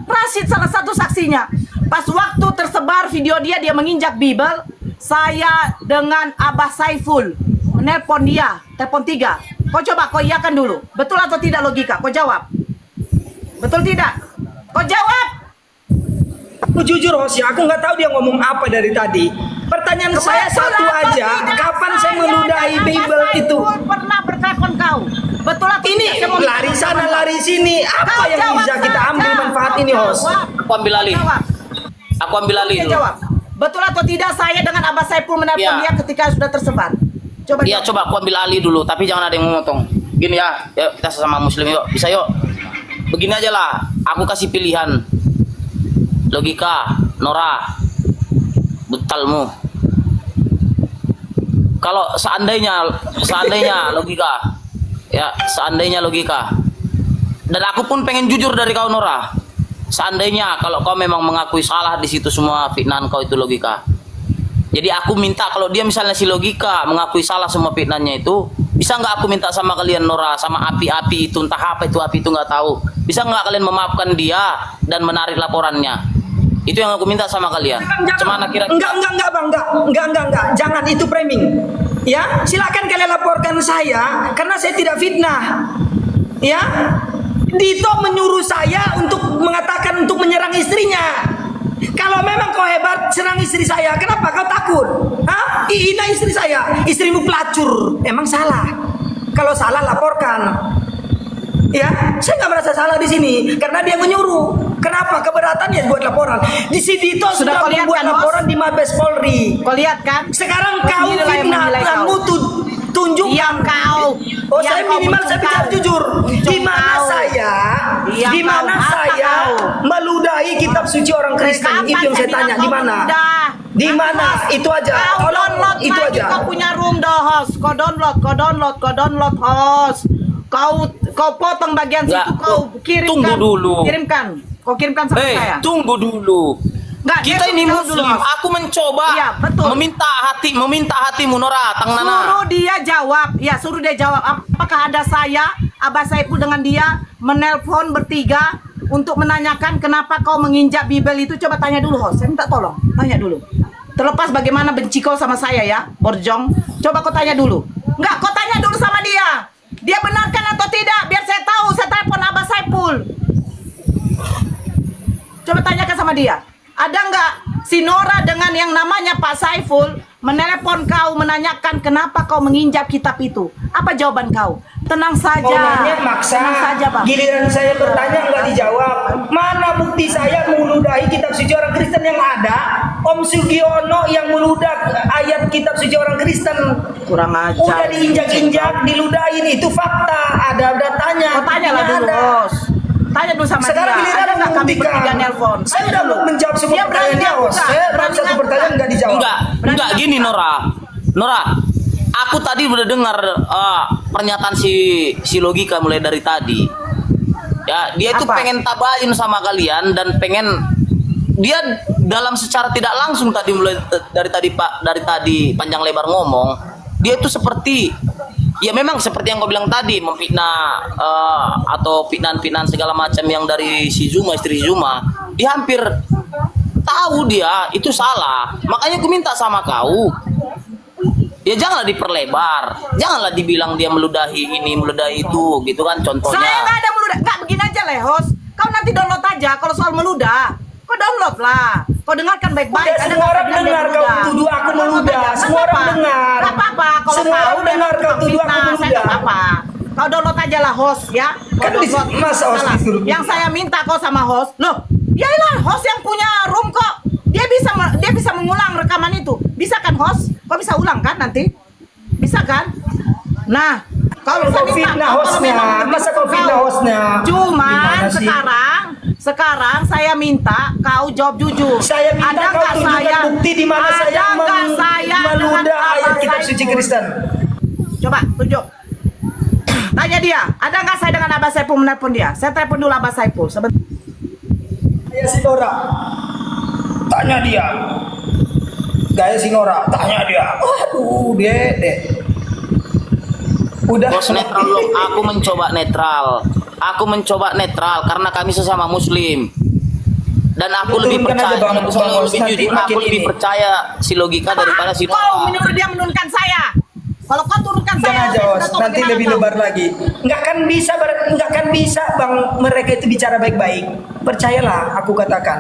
Rashid salah satu saksinya. Pas waktu tersebar video dia menginjak Bible, saya dengan Abah Saiful menelpon dia, telepon 3. Kau coba, kau iyakan dulu. Betul atau tidak logika? Kau jawab. Betul tidak? Kau jawab. Aku jujur host ya, aku nggak tahu dia ngomong apa dari tadi. Pertanyaan saya satu aja, kapan saya meludahi Bible itu? Pernah bertelepon kau. Betul atau ini tidak? lari sana lari sini, apa yang bisa kita ambil manfaat ini host? Aku ambil alih. Dulu. Jawab. Betul atau tidak saya dengan Abah Saiful menelpon dia ketika sudah tersebar? Coba. Iya, coba aku ambil alih dulu, tapi jangan ada yang memotong. Gini ya, yuk kita sesama muslim yuk. Bisa yuk. Begini aja lah, aku kasih pilihan. Logika, Nora, betalmu. Kalau seandainya logika. Dan aku pun pengen jujur dari kau Nora. Seandainya kalau kau memang mengakui salah di situ semua fitnahan kau itu logika. Jadi aku minta kalau dia misalnya si logika mengakui salah semua fitnahnya itu, bisa nggak aku minta sama kalian Nora, sama api-api itu, entah apa itu api itu nggak tahu. Bisa nggak kalian memaafkan dia dan menarik laporannya? Itu yang aku minta sama kalian. Cuman kira enggak bang, enggak. Jangan, itu framing. Ya, silakan kalian laporkan saya karena saya tidak fitnah. Ya, Dito menyuruh saya untuk mengatakan untuk menyerang istrinya. Kalau memang kau hebat serang istri saya, kenapa kau takut? Hah? Hina istri saya, istrimu pelacur. Emang salah? Kalau salah laporkan. Ya, saya nggak merasa salah di sini karena dia menyuruh. Kenapa keberatannya buat laporan? Di sini Dito sudah membuat laporan di Mabes Polri. Kau lihat kan? Sekarang kau fitnah, kamu tunjuk yang kau. Oh, saya minimal saya bicara jujur. Di mana saya meludahi kitab suci orang Kristen? Itu yang saya tanya. Di mana? Di mana? Itu aja. Kau download itu aja. Kau punya room dah host. Kau download host. Kau potong bagian situ, kau kirimkan. Tunggu dulu. Kau kirimkan sama saya. Tunggu dulu. Nggak, kita ini muslim. Aku mencoba meminta hatimu Nora, Tang Nana. Suruh dia jawab. Apakah ada saya, Abah Saiful dengan dia menelpon bertiga untuk menanyakan kenapa kau menginjak Bible itu? Coba tanya dulu host. Saya minta tolong, tanya dulu. Terlepas bagaimana benci kau sama saya ya, Borjong. Coba kau tanya dulu. Enggak, kau tanya dulu sama dia. Dia benarkan atau tidak? Biar saya tahu. Saya telepon Abah Saiful. Coba tanyakan sama dia. Ada nggak si Nora dengan yang namanya Pak Saiful menelepon kau menanyakan kenapa kau menginjak kitab itu? Apa jawaban kau? Tenang saja. Orangnya maksa. Tenang saja, Bang. Giliran saya bertanya nggak dijawab. Mana bukti saya meludahi kitab suci orang Kristen yang ada? Om Sugiono yang meludah ayat kitab suci orang Kristen. Kurang ajar. Udah diinjak-injak, diludahin, itu fakta. Ada datanya. Kau tanyalah Nggak dulu, ada. Bos. Tanya dulu sama Sekarang dia. giliran Ada nggak kami membuktikan. bertiga nelpon? Saya udah menjawab semua Dia berani pertanyaannya, ngaku Bos. nggak? Saya baru Berani satu ngaku pertanyaan nggak? nggak dijawab. Enggak gini Nora, aku tadi udah dengar pernyataan si Logika mulai dari tadi. Ya, dia itu Apa? pengen tabain sama kalian dan pengen dia dalam secara tidak langsung tadi mulai dari tadi panjang lebar ngomong, dia itu seperti ya memang seperti yang kau bilang tadi, memfitnah atau fitnah-fitnah segala macam yang dari si Zuma, istri Zuma. Dia hampir tahu dia itu salah. Makanya aku minta sama kau, ya janganlah diperlebar, janganlah dibilang dia meludahi ini, meludahi itu, gitu kan contohnya. Saya nggak ada meludah. Nggak, begini aja lah, host. Kau nanti download aja kalau soal meludah. Kau download lah. Kau dengarkan baik-baik. Udah, semua orang dengar kau tuduh aku meludah. Semua orang dengar. Nggak apa-apa. Kalau Semua tahu orang dengar kau tuduh aku saya nggak meludah. apa-apa. Kau download aja lah, host ya. Kau Kan download. masa host Salah. disuruh Yang bilang. saya minta kau sama host. Loh, yalah host yang punya room kok. Dia bisa mengulang rekaman itu. Bisa kan host? Kau bisa ulang kan nanti? Bisa kan? Nah, kalau Kau fitnah hostnya, masa kau fitnah hostnya? Cuman Gimana sih? sekarang saya minta kau jawab jujur. Saya minta Ada kau nggak tunjukkan bukti di mana saya ada nggak saya meludah dengan ayat Abah kitab suci Saiful? Kristen. Coba tunjuk. Tanya dia, ada nggak saya dengan Abah Saiful menelpon dia? Saya telepon dulu Abah Saiful. Sebentar. Gaya Sinora, tanya dia. Gaya Sinora, tanya dia. Aduh, dek. Udah. Bos netral loh. Aku mencoba netral karena kami sesama Muslim. Dan aku Lu lebih turunkan percaya, aja, Bang. lebih Bang, jujur, nanti aku makin lebih ini. percaya si Logika daripada si Kau Nora. menurut dia menurunkan saya. Kalau kau turunkan Jangan saya, aja, saya Os. sudah tahu Nanti bagaimana lebih kau. lebar lagi. Nggak kan bisa Bang mereka itu bicara baik-baik. Percayalah, aku katakan.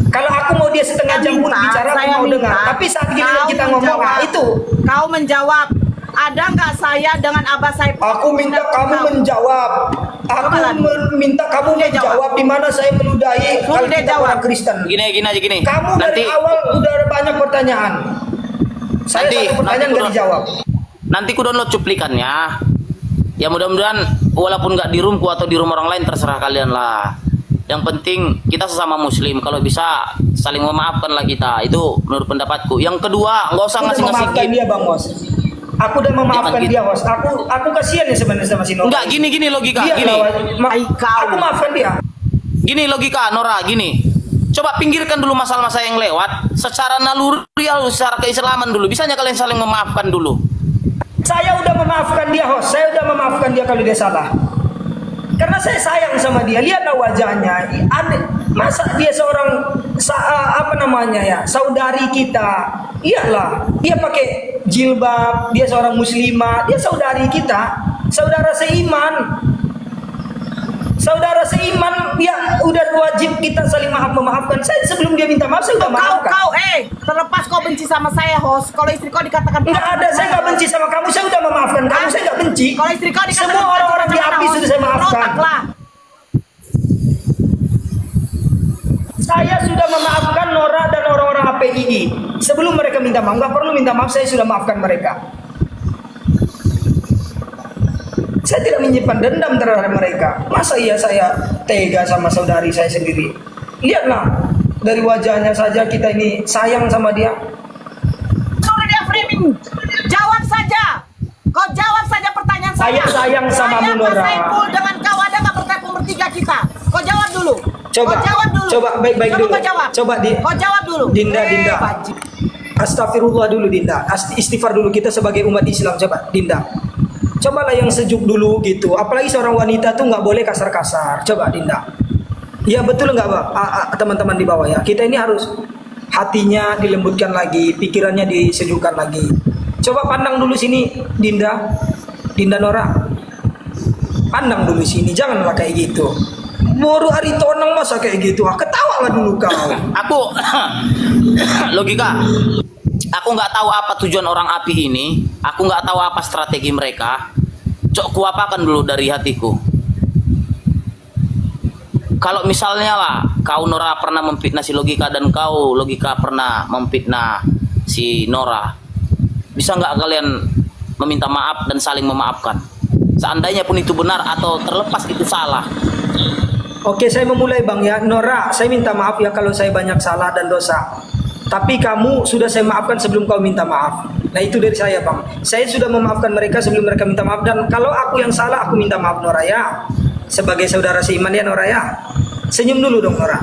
Kalau aku mau dia setengah jam pun bicara, aku mau dengar. Tapi saat giliran kau kita ngomong, menjawab. itu. Kau menjawab. Ada nggak saya dengan Abah Saiful? Aku minta kamu menjawab. Aku Coba lagi. minta kamu Dia jawab. menjawab di mana saya meludahi Suruh dia Alkitab jawab. orang Kristen. Gini aja gini. Kamu Nanti dari awal udah ada banyak pertanyaan. Saya Nanti- satu pertanyaan nanti nggak kurang- dijawab. nanti ku download cuplikannya. Ya mudah-mudahan walaupun nggak di roomku atau di rumah orang lain terserah kalian lah. Yang penting kita sesama Muslim, kalau bisa saling memaafkan lah kita. Itu menurut pendapatku. Yang kedua, nggak usah Aku udah ngasih-ngasih memaafkan gift. dia, Bang Os. Aku udah memaafkan Jangan dia, Os. Aku kasihan ya sebenarnya sama si Nora. Enggak, gini Logika, Dia gini. aku maafkan dia. Gini Logika, Nora, gini. Coba pinggirkan dulu masalah-masalah yang lewat secara nalurial, secara keislaman dulu. Bisanya kalian saling memaafkan dulu. Saya udah memaafkan dia, host. Saya udah memaafkan dia kalau dia salah. Karena saya sayang sama dia. Lihatlah wajahnya. Masa dia seorang saudari kita. Iyalah, dia pakai jilbab, dia seorang muslimah, dia saudari kita, saudara seiman. Saudara seiman, dia udah wajib kita saling memaafkan. Saya sebelum dia minta maaf, saya udah maafkan. Kau, terlepas kau benci sama saya, host. Kalau istri kau dikatakan Nggak ada, saya nggak benci sama kamu, saya udah memaafkan kamu, saya nggak benci. Kalau istri kau dikatakan Semua orang-orang di api sudah saya maafkan. Rotaklah. Saya sudah memaafkan Nora dan orang-orang HPII. Sebelum mereka minta maaf, nggak perlu minta maaf, saya sudah maafkan mereka. Saya tidak menyimpan dendam terhadap mereka. Masa iya saya tega sama saudari saya sendiri? Lihatlah, dari wajahnya saja kita ini sayang sama dia. Suruh dia framing. Jawab saja. Kau jawab saja pertanyaan saya. Saya sayang sama Saya, Nora. Pak Saiful, dengan kau ada nggak bertemu bertiga kita? Kau jawab dulu. Coba, Kau jawab dulu. coba baik-baik dulu. Kau jawab. Coba Kau jawab dulu. Dinda. Bajik. Astagfirullah dulu Dinda. Istighfar dulu kita sebagai umat Islam. Coba Dinda. Cobalah yang sejuk dulu gitu. Apalagi seorang wanita tuh nggak boleh kasar-kasar. Coba Dinda. Ya betul nggak Pak? Teman-teman di bawah ya. Kita ini harus hatinya dilembutkan lagi, pikirannya disejukkan lagi. Coba pandang dulu sini, Dinda Nora. Pandang dulu sini, janganlah kayak gitu. Baru hari tonang masa kayak gitu. Ketawa lah dulu kau. Aku logika. Aku nggak tahu apa tujuan orang api ini. Aku nggak tahu apa strategi mereka. Cok kuapakan dulu dari hatiku. Kalau misalnya lah kau Nora pernah memfitnah si Logika dan kau Logika pernah memfitnah si Nora, bisa nggak kalian meminta maaf dan saling memaafkan? Seandainya pun itu benar atau terlepas itu salah. Oke, saya memulai Bang ya. Nora, saya minta maaf ya kalau saya banyak salah dan dosa. Tapi kamu sudah saya maafkan sebelum kau minta maaf. Nah itu dari saya Bang. Saya sudah memaafkan mereka sebelum mereka minta maaf. Dan kalau aku yang salah, aku minta maaf Nora ya. Sebagai saudara seiman ya Nora ya. Senyum dulu dong Nora.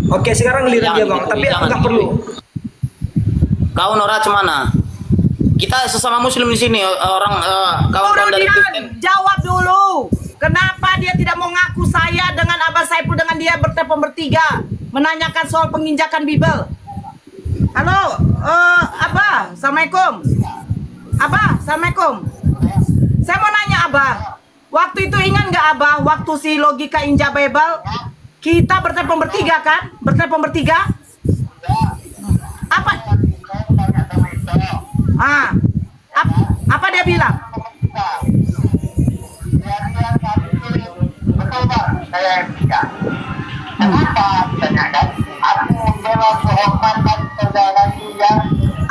Oke, sekarang giliran dia Bang. Gitu, Tapi aku nggak gitu. perlu. Kau Nora cemana? Kita sesama muslim di sini orang kawan-kawan dari Kristen. Jawab dulu. Kenapa dia tidak mau ngaku saya dengan Abah Saiful dengan dia bertelepon bertiga menanyakan soal penginjakan Bible? Halo, Abah, Assalamualaikum. Abah, Assalamualaikum. Saya mau nanya Abah, waktu itu ingat nggak Abah, waktu si Logika injak Bible, kita bertelepon bertiga kan? Bertelepon bertiga? Apa? Apa dia bilang?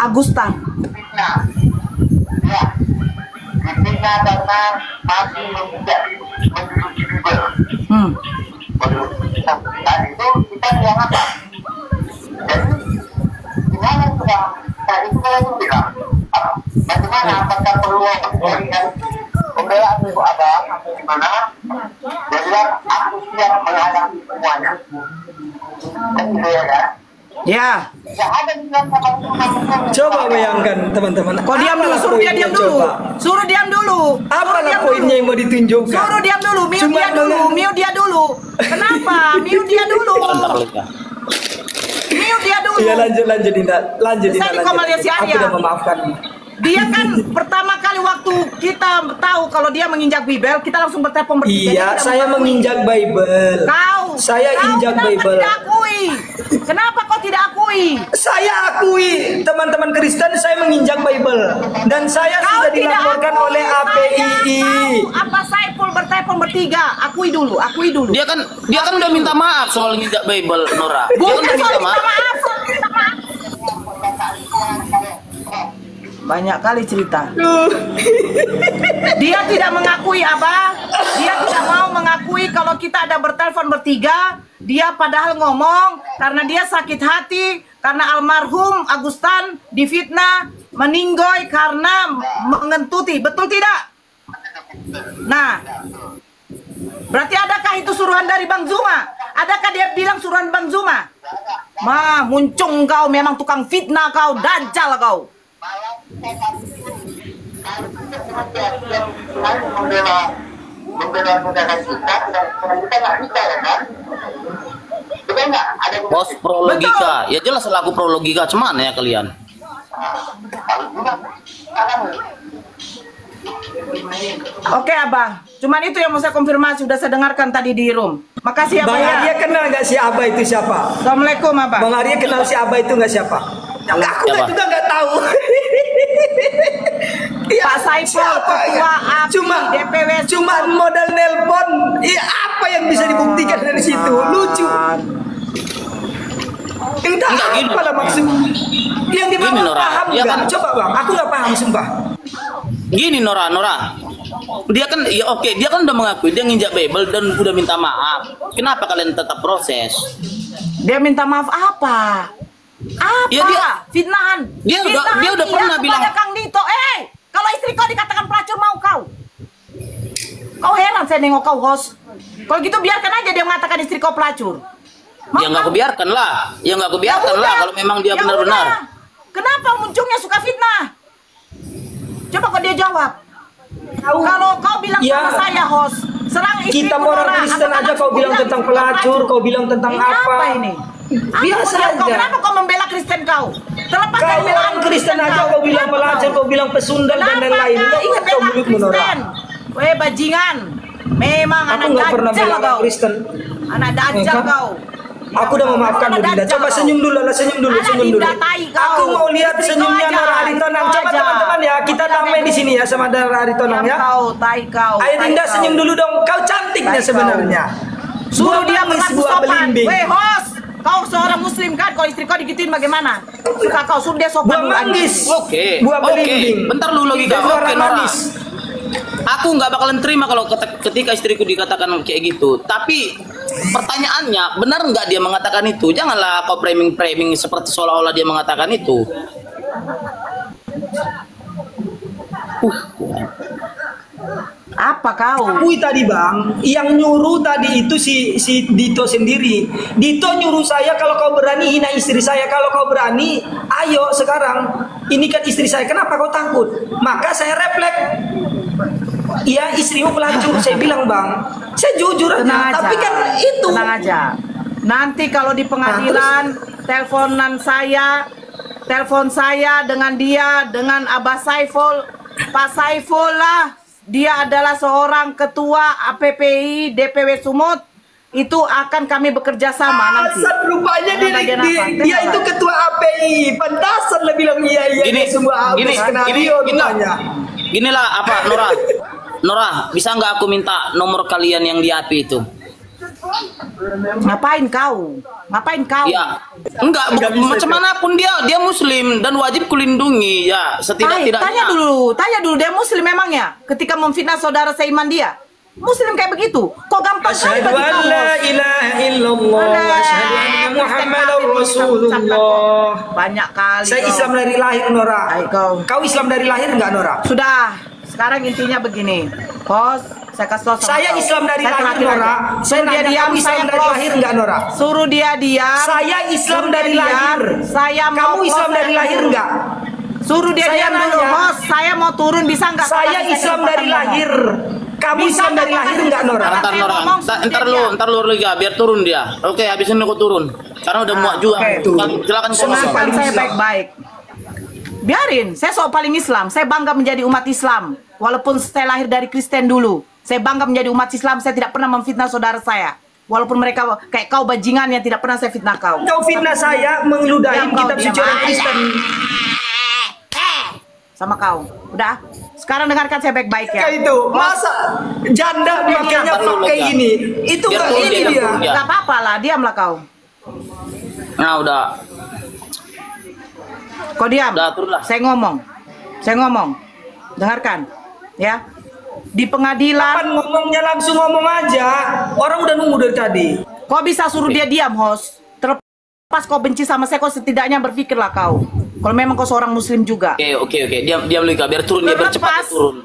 Agustan. Karena masih menduduki Bible. Nah itu kita bilang apa? Jadi gimana sudah? Nah itu saya bilang bagaimana apakah perlu pembelaan ibu abang atau gimana? Dia bilang aku siap menghadapi semuanya. Dan gitu ya kan? Ya. Coba bayangkan teman-teman. Kok diam dulu, suruh dia diam dulu. Suruh diam dulu. Apalah poinnya yang mau ditunjukkan? Suruh diam dulu, mute dia dulu. Kenapa? Mute dia dulu. Mute dia dulu. Iya lanjut Dinda. Lanjut Dinda. Saya di Malaysia Aku ya. udah memaafkan. Dia kan pertama kali waktu kita tahu kalau dia menginjak Bible, kita langsung bertelepon bertiga. Iya, saya menginjak Bible. Saya injak Bible. Tidak akui? Kenapa kau tidak akui? Saya akui, teman-teman Kristen, saya menginjak Bible dan saya Kau sudah tidak dilaporkan akui, oleh saya APII. tahu Abah Saiful bertelepon bertiga. Akui dulu. Dia kan udah minta maaf soal nginjak Bible Nora. Dia kan Bukan udah minta soal maaf. minta maaf. Banyak kali cerita. Dia tidak mengakui Abah. Dia tidak mau mengakui kalau kita ada bertelepon bertiga. Dia padahal ngomong karena dia sakit hati karena almarhum Agustan difitnah, meninggoy karena mengentuti. Betul tidak? Nah, berarti adakah itu suruhan dari Bang Zuma? Adakah dia bilang suruhan Bang Zuma? Muncung kau memang tukang fitnah kau, dajjal kau. Membela negara kita dan kita nggak bisa ya kan? Betul nggak? Ada Bos pro logika. Ya jelas lah aku pro logika. Cuman ya kalian. Oke Abah, cuman itu yang mau saya konfirmasi, sudah saya dengarkan tadi di room. Makasih Abah Bang ya. Arya kenal nggak si Abah itu siapa? Assalamualaikum Abah. Bang Arya kenal si Abah itu nggak siapa? Enggak, aku Siapa? juga nggak tahu. Ya, Pak Saiful, siapa ketua ya? API, DPW. Cuma modal nelpon. Iya, apa yang bisa dibuktikan dari situ? Lucu. Entah Enggak, gini. apa lah maksud. Yang di bawah Gini, Nora. paham Ya nggak? kan? Coba Bang, aku nggak paham sumpah. Gini Nora. Dia kan ya oke, dia kan udah mengakui dia nginjak Bible dan udah minta maaf. Kenapa kalian tetap proses? Dia minta maaf apa? Apa? Ya, Fitnahan. dia udah pernah bilang. kepada Kang Dito, kalau istri kau dikatakan pelacur mau kau? Kau heran saya nengok kau host. Kalau gitu biarkan aja dia mengatakan istri kau pelacur. Mau Ya nggak kau? kubiarkan lah. Ya nggak kubiarkan Ya lah udah. kalau memang dia Ya benar-benar. udah. Kenapa muncungnya suka fitnah? Coba kau dia jawab. Kalau kau bilang Ya. sama saya host, serang istri Kita orang Kristen aja kau bilang tentang pelacur, kau bilang tentang apa? ini? Biasa Kenapa aja. Kenapa kau membela Kristen kau. Terlepas dari Kau pembelaan orang Kristen aja kau bilang Kenapa pelacur, kau bilang pesundal dan Kenapa lain-lain. kau Nggak ingat kau bela mulutmu Nora. Kristen? Weh bajingan. Memang Aku anak nggak pernah dajjal bela kau. Kristen. Anak dajjal Engkau? kau. Aku udah memaafkan Anak Dinda. dajjal Coba kau. senyum dulu lah, senyum dulu, Anak senyum dulu. Dinda tai kau. Aku mau lihat Istri senyumnya kau aja, Nora Aritonang. istri kau Coba aja. teman-teman ya, kita Kau damai di jangan sini ya sama Nora Aritonang ya. Kau, tai kau. Ayo tai Dinda kau. senyum dulu dong. Kau cantiknya Tai kau. sebenarnya. Suruh dia manis, berlaku buah sopan. belimbing. Weh host, kau seorang muslim kan? Kalau istri kau digituin bagaimana? Suka kau suruh dia sopan Buah dulu, manggis. anjing. Oke, Buah oke. belimbing. Bentar dulu logika. Buah Oke, Nora. manis. Aku nggak bakalan terima kalau ketika istriku dikatakan kayak gitu. Tapi pertanyaannya, benar nggak dia mengatakan itu? Janganlah kau framing seperti seolah-olah dia mengatakan itu. Apa kau? Akui tadi bang, yang nyuruh tadi itu si Dito sendiri. Dito nyuruh saya kalau kau berani hina istri saya, kalau kau berani, ayo sekarang. Ini kan istri saya, kenapa kau takut? Maka saya refleks. Iya istrimu pelacur, saya bilang bang. Saya jujur aja. Tenang aja. Tapi kan itu. Tenang aja. Nanti kalau di pengadilan telepon saya dengan dia, dengan Abah Saiful, Pak Saiful lah. Dia adalah seorang ketua APPI DPW Sumut. Itu akan kami bekerja sama nanti. Pantasan rupanya Dalam bagian apa? dia itu ketua API. Pantasan lah bilang iya Gini, semua gini, habis kena gini, Rio gini. rupanya. Ginilah apa, Nora? Nora, bisa nggak aku minta nomor kalian yang di API itu? Ngapain kau? Ngapain kau? Iya, enggak, macam mana pun dia muslim dan wajib kulindungi ya setidak-tidaknya. Tanya dulu dia muslim memangnya ketika memfitnah saudara seiman dia. Muslim kayak begitu. Kok gampang kali Asyhadu bagi an kau? la ilaha illallah wa asyhadu anna Muhammadar Rasulullah. Banyak kali. Saya kau. Islam dari lahir Nora. Hai, kau. Kau Islam dari lahir enggak Nora? Sudah. Sekarang intinya begini. Bos, saya kasih tahu sama Saya kau. Islam dari Saya lahir terakhir Nora. aja. Saya Suruh dia nanya diam, kamu Islam saya dari close. lahir enggak Nora? Suruh dia diam. Saya Islam Suruh dari dia diam. lahir. Saya mau Kamu Islam close, dari saya lahir turun. enggak? Suruh dia Saya diam dulu, nanya. bos. Saya mau turun bisa nggak? Saya Kasih Islam kesempatan dari ngomong. lahir. Kamu Bisa Islam dari nggak lahir kasih enggak Nora? kesempatan? Ntar Nora, ngomong ntar lu liga biar turun dia. Oke, habis ini aku turun. Karena udah muak juga. oke. Silakan Semangat. ngomong. Dengarkan saya Islam. baik-baik. Biarin, saya soal paling Islam. Saya bangga menjadi umat Islam. Walaupun saya lahir dari Kristen dulu. Saya bangga menjadi umat Islam. Saya tidak pernah memfitnah saudara saya. Walaupun mereka kayak kau bajingan yang tidak pernah saya fitnah kau. Kau fitnah saya mengeludahin Diam kau, kitab diam. suci orang Kristen. Sama kau. Udah? Sekarang dengarkan saya baik-baik ya. Kayak itu. Masa janda makanya Ntar lu pakai liga. ini. Itu Biar enggak turun ini dia, dia. turun dia. Gak apa-apa lah, diamlah kau. Nah, udah. Kau diam. Udah, turun lah. Saya ngomong. Dengarkan. Ya. Di pengadilan. Kapan ngomongnya langsung ngomong aja. Orang udah nunggu dari tadi. Kau bisa suruh dia diam, host. Terlepas kau benci sama saya, kau setidaknya berpikirlah kau. Kalau memang kau seorang muslim juga. Oke. Diam Lika, biar turun dia, biar cepat turun.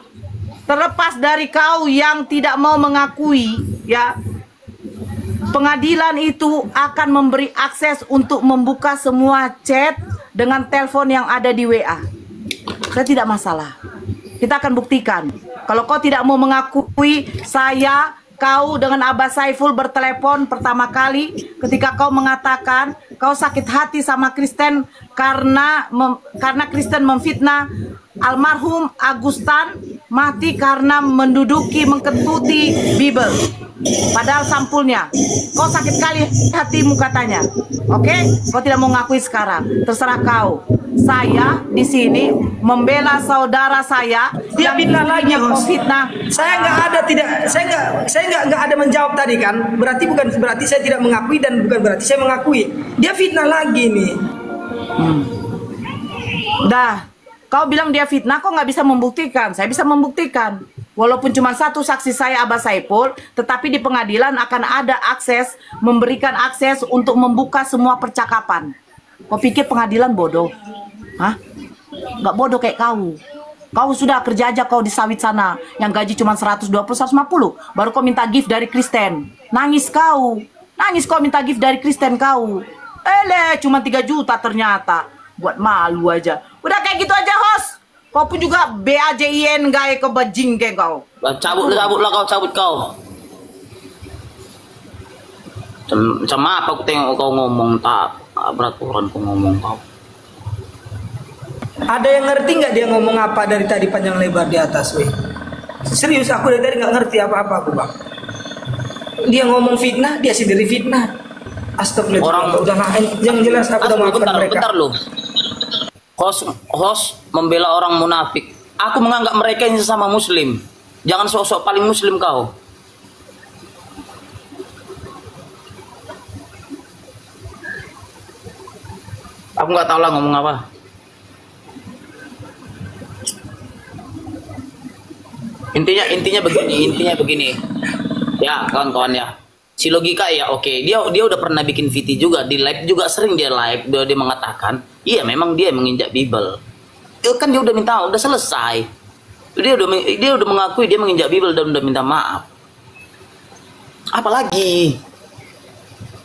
Terlepas dari kau yang tidak mau mengakui, ya, pengadilan itu akan memberi akses untuk membuka semua chat dengan telepon yang ada di WA. Saya tidak masalah. Kita akan buktikan. Kalau kau tidak mau mengakui, kau dengan Abah Saiful bertelepon pertama kali ketika kau mengatakan kau sakit hati sama Kristen karena Kristen memfitnah almarhum Agustan mati karena mengketuti Bible. Padahal sampulnya kau sakit kali hatimu katanya. Oke? Kau tidak mau ngakui sekarang. Terserah kau. Saya di sini membela saudara saya Dia yang fitnah lagi, istrinya kau host. fitnah. Saya nggak ada menjawab tadi kan. Bukan berarti saya tidak mengakui dan bukan berarti saya mengakui. Dia fitnah lagi nih. Dah, kau bilang dia fitnah, kok nggak bisa membuktikan? Saya bisa membuktikan. Walaupun cuma satu saksi saya Abah Saiful, tetapi di pengadilan akan ada akses, memberikan akses untuk membuka semua percakapan. Kau pikir pengadilan bodoh? Hah? Nggak bodoh kayak kau. Kau sudah kerja aja kau di sawit sana, yang gaji cuma 120-150, baru kau minta gift dari Kristen. Nangis kau minta gift dari Kristen kau. Cuma 3 juta ternyata. Buat malu aja. Udah kayak gitu aja, host. Kau pun juga BAJIN gaya ke bajing kayak kau. Cabut kau. Macam apa aku tengok kau ngomong tak beraturan kau ngomong kau. Ada yang ngerti nggak dia ngomong apa dari tadi panjang lebar di atas, weh? Serius, aku dari tadi nggak ngerti apa-apa aku, Bang. Dia ngomong fitnah, dia sendiri fitnah. Astagfirullah. Orang- Udah yang jelas aku udah maafkan bentar, mereka. bentar lu. Host membela orang munafik. Aku menganggap mereka ini sesama muslim. Jangan sok-sok paling muslim kau. Aku nggak tahu lah ngomong apa. Intinya begini. Ya, kawan-kawan ya. Si logika ya oke. Dia udah pernah bikin VT juga di live juga, sering dia live, dia mengatakan, iya memang dia menginjak Bible. Itu kan dia udah minta, udah selesai. Dia udah mengakui dia menginjak Bible dan udah minta maaf. Apalagi?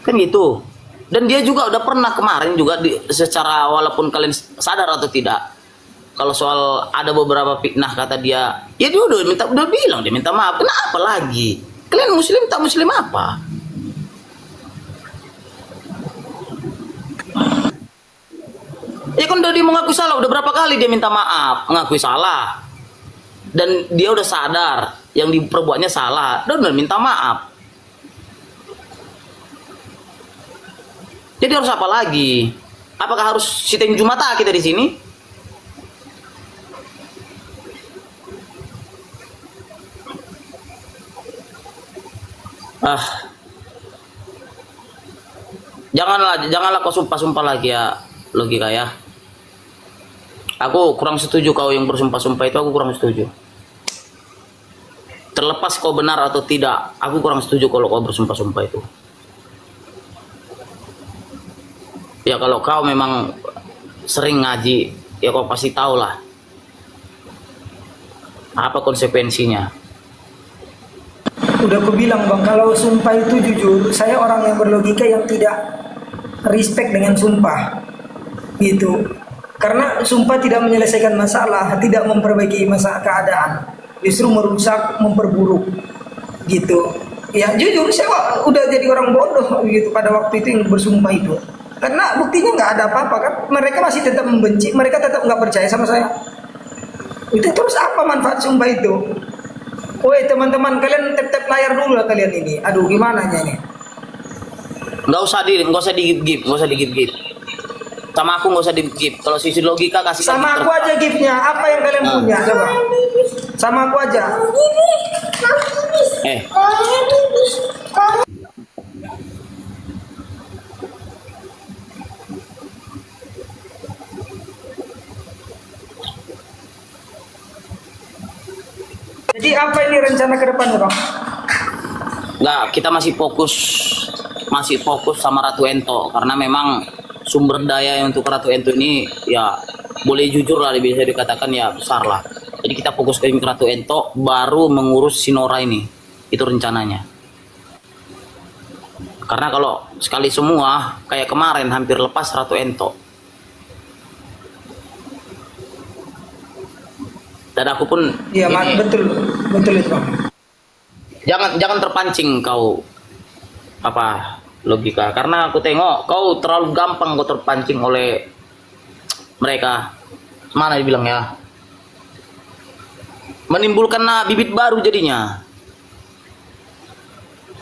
Kan gitu. Dan dia juga udah pernah kemarin juga secara walaupun kalian sadar atau tidak, kalau soal ada beberapa fitnah kata dia, ya dia udah bilang dia minta maaf. Kenapa lagi? Kalian muslim tak muslim apa? Ya kan udah dia mengaku salah, udah berapa kali dia minta maaf, mengakui salah. Dan dia udah sadar yang diperbuatnya salah, dan udah minta maaf. Jadi harus apa lagi? Apakah harus sitain Jumata kita di sini? Janganlah kau sumpah-sumpah lagi ya, logika ya. Aku kurang setuju kau yang bersumpah-sumpah itu, aku kurang setuju. Terlepas kau benar atau tidak, aku kurang setuju kalau kau bersumpah-sumpah itu. Ya kalau kau memang sering ngaji, ya kau pasti tahu lah apa konsekuensinya. Udah aku bilang, Bang, kalau sumpah itu jujur, saya orang yang berlogika yang tidak respect dengan sumpah. Gitu. Karena sumpah tidak menyelesaikan masalah, tidak memperbaiki masalah keadaan, justru merusak, memperburuk. Gitu. Ya jujur saya udah jadi orang bodoh gitu pada waktu itu yang bersumpah itu. Karena buktinya nggak ada apa-apa kan. Mereka masih tetap membenci, mereka tetap nggak percaya sama saya. Itu terus apa manfaat sumpah itu? Woi teman-teman, kalian tap-tap layar dulu lah kalian ini. Aduh gimana nih? Nggak usah di-give. Sama aku nggak usah di-give. Kalau sisi logika kasih Sama aku aja gift-nya. Apa yang kalian punya? Coba. Sama aku aja. Jadi apa ini rencana ke depan, Bang? Nggak, kita masih fokus sama Ratu Ento karena memang sumber daya untuk Ratu Ento ini ya boleh jujur lah bisa dikatakan ya besar lah. Jadi kita fokus ke Ratu Ento baru mengurus Sinora ini, itu rencananya. Karena kalau sekali semua kayak kemarin hampir lepas Ratu Ento. Dan aku pun Iya, betul itu, Bang. Jangan terpancing kau logika, karena aku tengok kau terlalu gampang kau terpancing oleh mereka. Mana dibilang ya, menimbulkan bibit baru, jadinya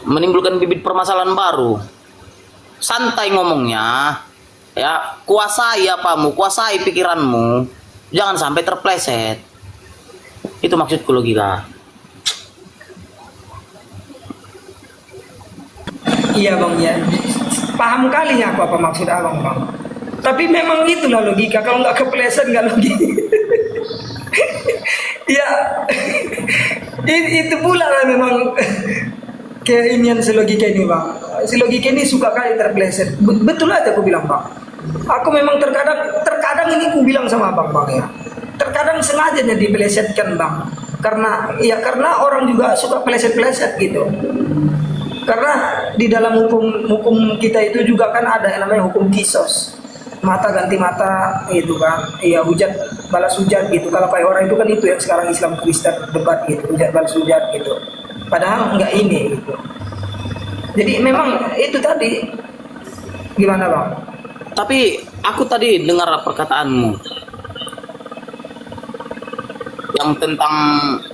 menimbulkan bibit permasalahan baru. Santai ngomongnya ya, kuasai apamu, kuasai pikiranmu, jangan sampai terpleset. Itu maksudku logika. Iya, Bang, ya. Paham kali ya aku apa maksud Abang, Bang. Tapi memang itulah logika. Kalau nggak kepleset nggak logika. Ya, itu pula lah memang keinian si logika ini, Bang. Si logika ini suka kali terpleset. Betul aja aku bilang, Bang. Aku memang terkadang ini aku bilang sama Bang, ya. Terkadang sengaja dipelesetkan, Bang. Karena orang juga suka peleset-peleset gitu. Karena di dalam hukum kita itu juga kan ada yang namanya hukum kisos. Mata ganti mata itu kan. Iya, hujat balas hujat gitu. Kalau kayak orang itu kan itu yang sekarang Islam Kristen debat gitu, hujat balas hujat gitu. Padahal enggak ini gitu. Jadi memang itu tadi gimana, Bang? Tapi aku tadi dengar perkataanmu yang tentang,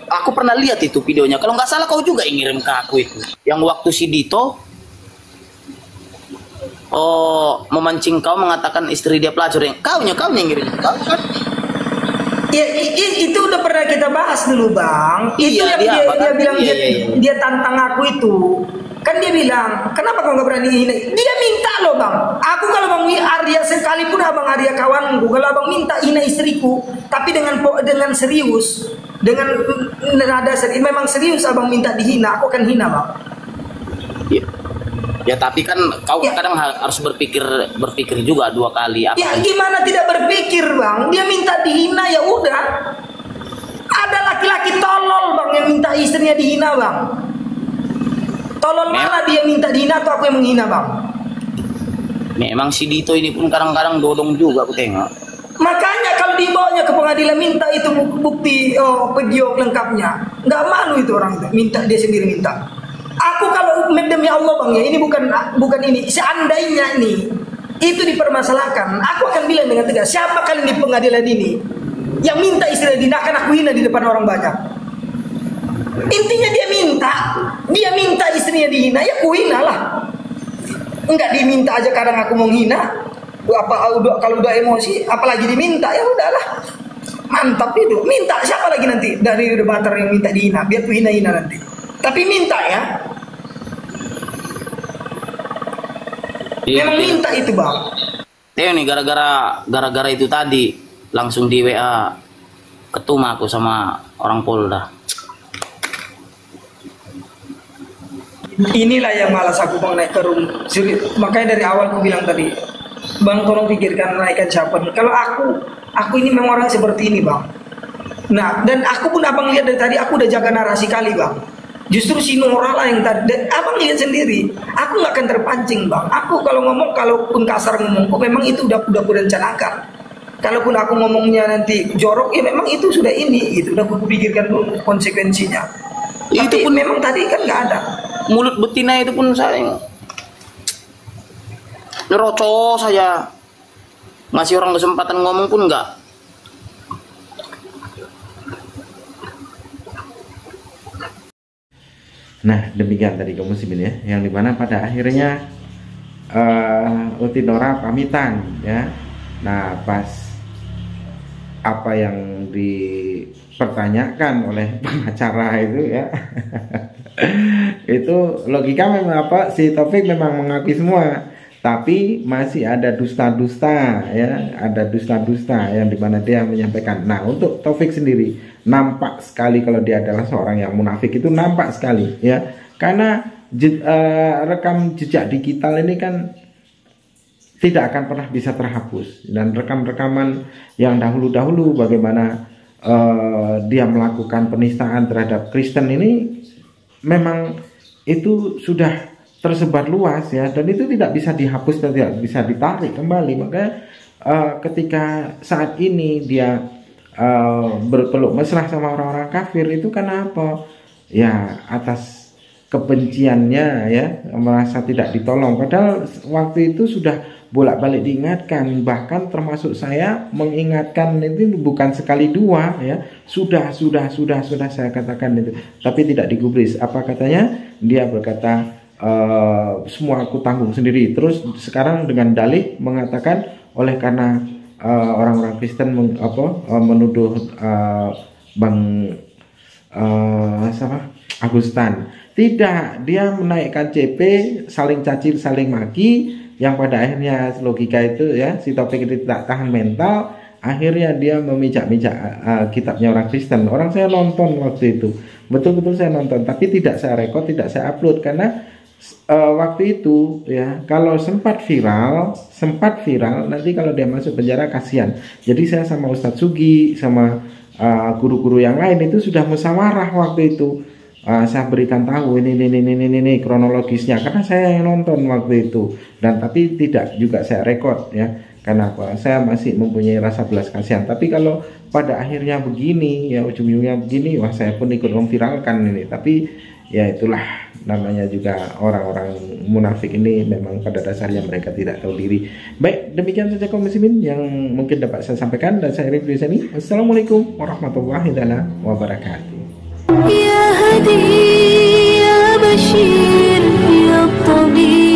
aku pernah lihat itu videonya. Kalau nggak salah kau juga yang ngirim ke aku itu. Yang waktu si Dito memancing kau mengatakan istri dia pelacur. Kau yang ngirim. Kau kan? Ya, itu udah pernah kita bahas dulu bang. Itu Iya, yang dia bilang iya. dia tantang aku itu. Kan dia bilang, kenapa kau nggak berani hina? Dia minta loh bang. Aku kalau bang Arya sekalipun abang Arya kawanku, kalau abang minta hina istriku, tapi dengan serius, dengan nada serius, memang serius abang minta dihina, aku akan hina bang. Ya tapi kan kau kadang harus berpikir juga 2 kali. Ya gimana tidak berpikir bang? Dia minta dihina ya udah. Ada laki-laki tolol bang yang minta istrinya dihina bang. Tolol mana dia minta dihina atau aku yang menghina bang? Memang si Dito ini pun kadang-kadang dodong juga aku tengok. Makanya kalau dibawanya ke pengadilan minta itu bukti video lengkapnya, nggak malu itu orang itu minta, dia sendiri minta. Aku kalau demi Allah bang ya, ini bukan ini. Seandainya ini itu dipermasalahkan, aku akan bilang dengan tegas, siapa kalian di pengadilan ini yang minta istilah dihina, akan aku hina di depan orang banyak. Intinya dia minta istrinya dihina, ya aku hina lah. Enggak diminta aja kadang aku mau hina. Kalau udah emosi, apalagi diminta, ya udahlah. Mantap itu. Minta siapa lagi nanti dari debater yang minta dihina, biar aku hina-hina nanti. Tapi minta ya. Memang minta itu bang. Teo nih gara-gara itu tadi langsung di WA ketum aku sama orang Polda. Inilah yang malas aku bang naik ke room. Makanya dari awal aku bilang tadi, bang tolong pikirkan naikkan siapa. Kalau aku ini memang orang seperti ini bang. Nah dan aku pun abang lihat dari tadi aku udah jaga narasi kali bang. Justru si Nora lah yang tadi, abang lihat sendiri, aku nggak akan terpancing bang. Aku kalau ngomong, kalaupun kasar ngomongku, memang itu udah aku rencanakan. Kalaupun aku ngomongnya nanti jorok, ya memang itu sudah ini, itu udah aku pikirkan dulu konsekuensinya. Itu Tapi pun memang tadi kan nggak ada. Mulut betina itu pun saya nerocos saja, ngasih orang kesempatan ngomong pun enggak. Nah, demikian tadi kamu muslimin ya, yang dimana pada akhirnya Uti Nora pamitan ya. Nah, pas apa yang dipertanyakan oleh pengacara itu ya itu logika memang apa, si Taufik memang mengakui semua, tapi masih ada dusta-dusta ya, ada dusta-dusta yang dimana dia menyampaikan. Nah, untuk Taufik sendiri nampak sekali kalau dia adalah seorang yang munafik, itu nampak sekali ya, karena rekam jejak digital ini kan tidak akan pernah bisa terhapus, dan rekam-rekaman yang dahulu-dahulu bagaimana dia melakukan penistaan terhadap Kristen ini memang itu sudah tersebar luas ya, dan itu tidak bisa dihapus dan tidak bisa ditarik kembali. Maka ketika saat ini dia berpeluk mesra sama orang-orang kafir itu karena apa? Ya atas kebenciannya ya, merasa tidak ditolong. Padahal waktu itu sudah bolak-balik diingatkan, bahkan termasuk saya mengingatkan itu bukan sekali dua ya, sudah saya katakan itu, tapi tidak digubris. Apa katanya? Dia berkata semua aku tanggung sendiri. Terus sekarang dengan dalih mengatakan oleh karena orang-orang Kristen menuduh Bang Agustan, tidak, dia menaikkan CP, saling caci saling maki, yang pada akhirnya logika itu ya, si Taufik itu tidak tahan mental, akhirnya dia memijak-mijak kitabnya orang Kristen. Orang saya nonton waktu itu, betul-betul saya nonton, tapi tidak saya rekod, tidak saya upload, karena waktu itu ya, kalau sempat viral nanti kalau dia masuk penjara kasihan. Jadi saya sama Ustadz Sugi sama guru-guru yang lain itu sudah musyawarah waktu itu. Saya berikan tahu ini kronologisnya, karena saya yang nonton waktu itu, dan tapi tidak juga saya rekod ya, karena apa? Saya masih mempunyai rasa belas kasihan. Tapi kalau pada akhirnya begini ya, ujung-ujungnya begini, wah saya pun ikut memviralkan ini. Tapi ya itulah namanya juga orang-orang munafik ini memang pada dasarnya mereka tidak tahu diri. Baik, demikian saja kaum muslimin yang mungkin dapat saya sampaikan dan saya review di sini. Assalamualaikum warahmatullahi wabarakatuh. يا هدي يا بشير يا طبيب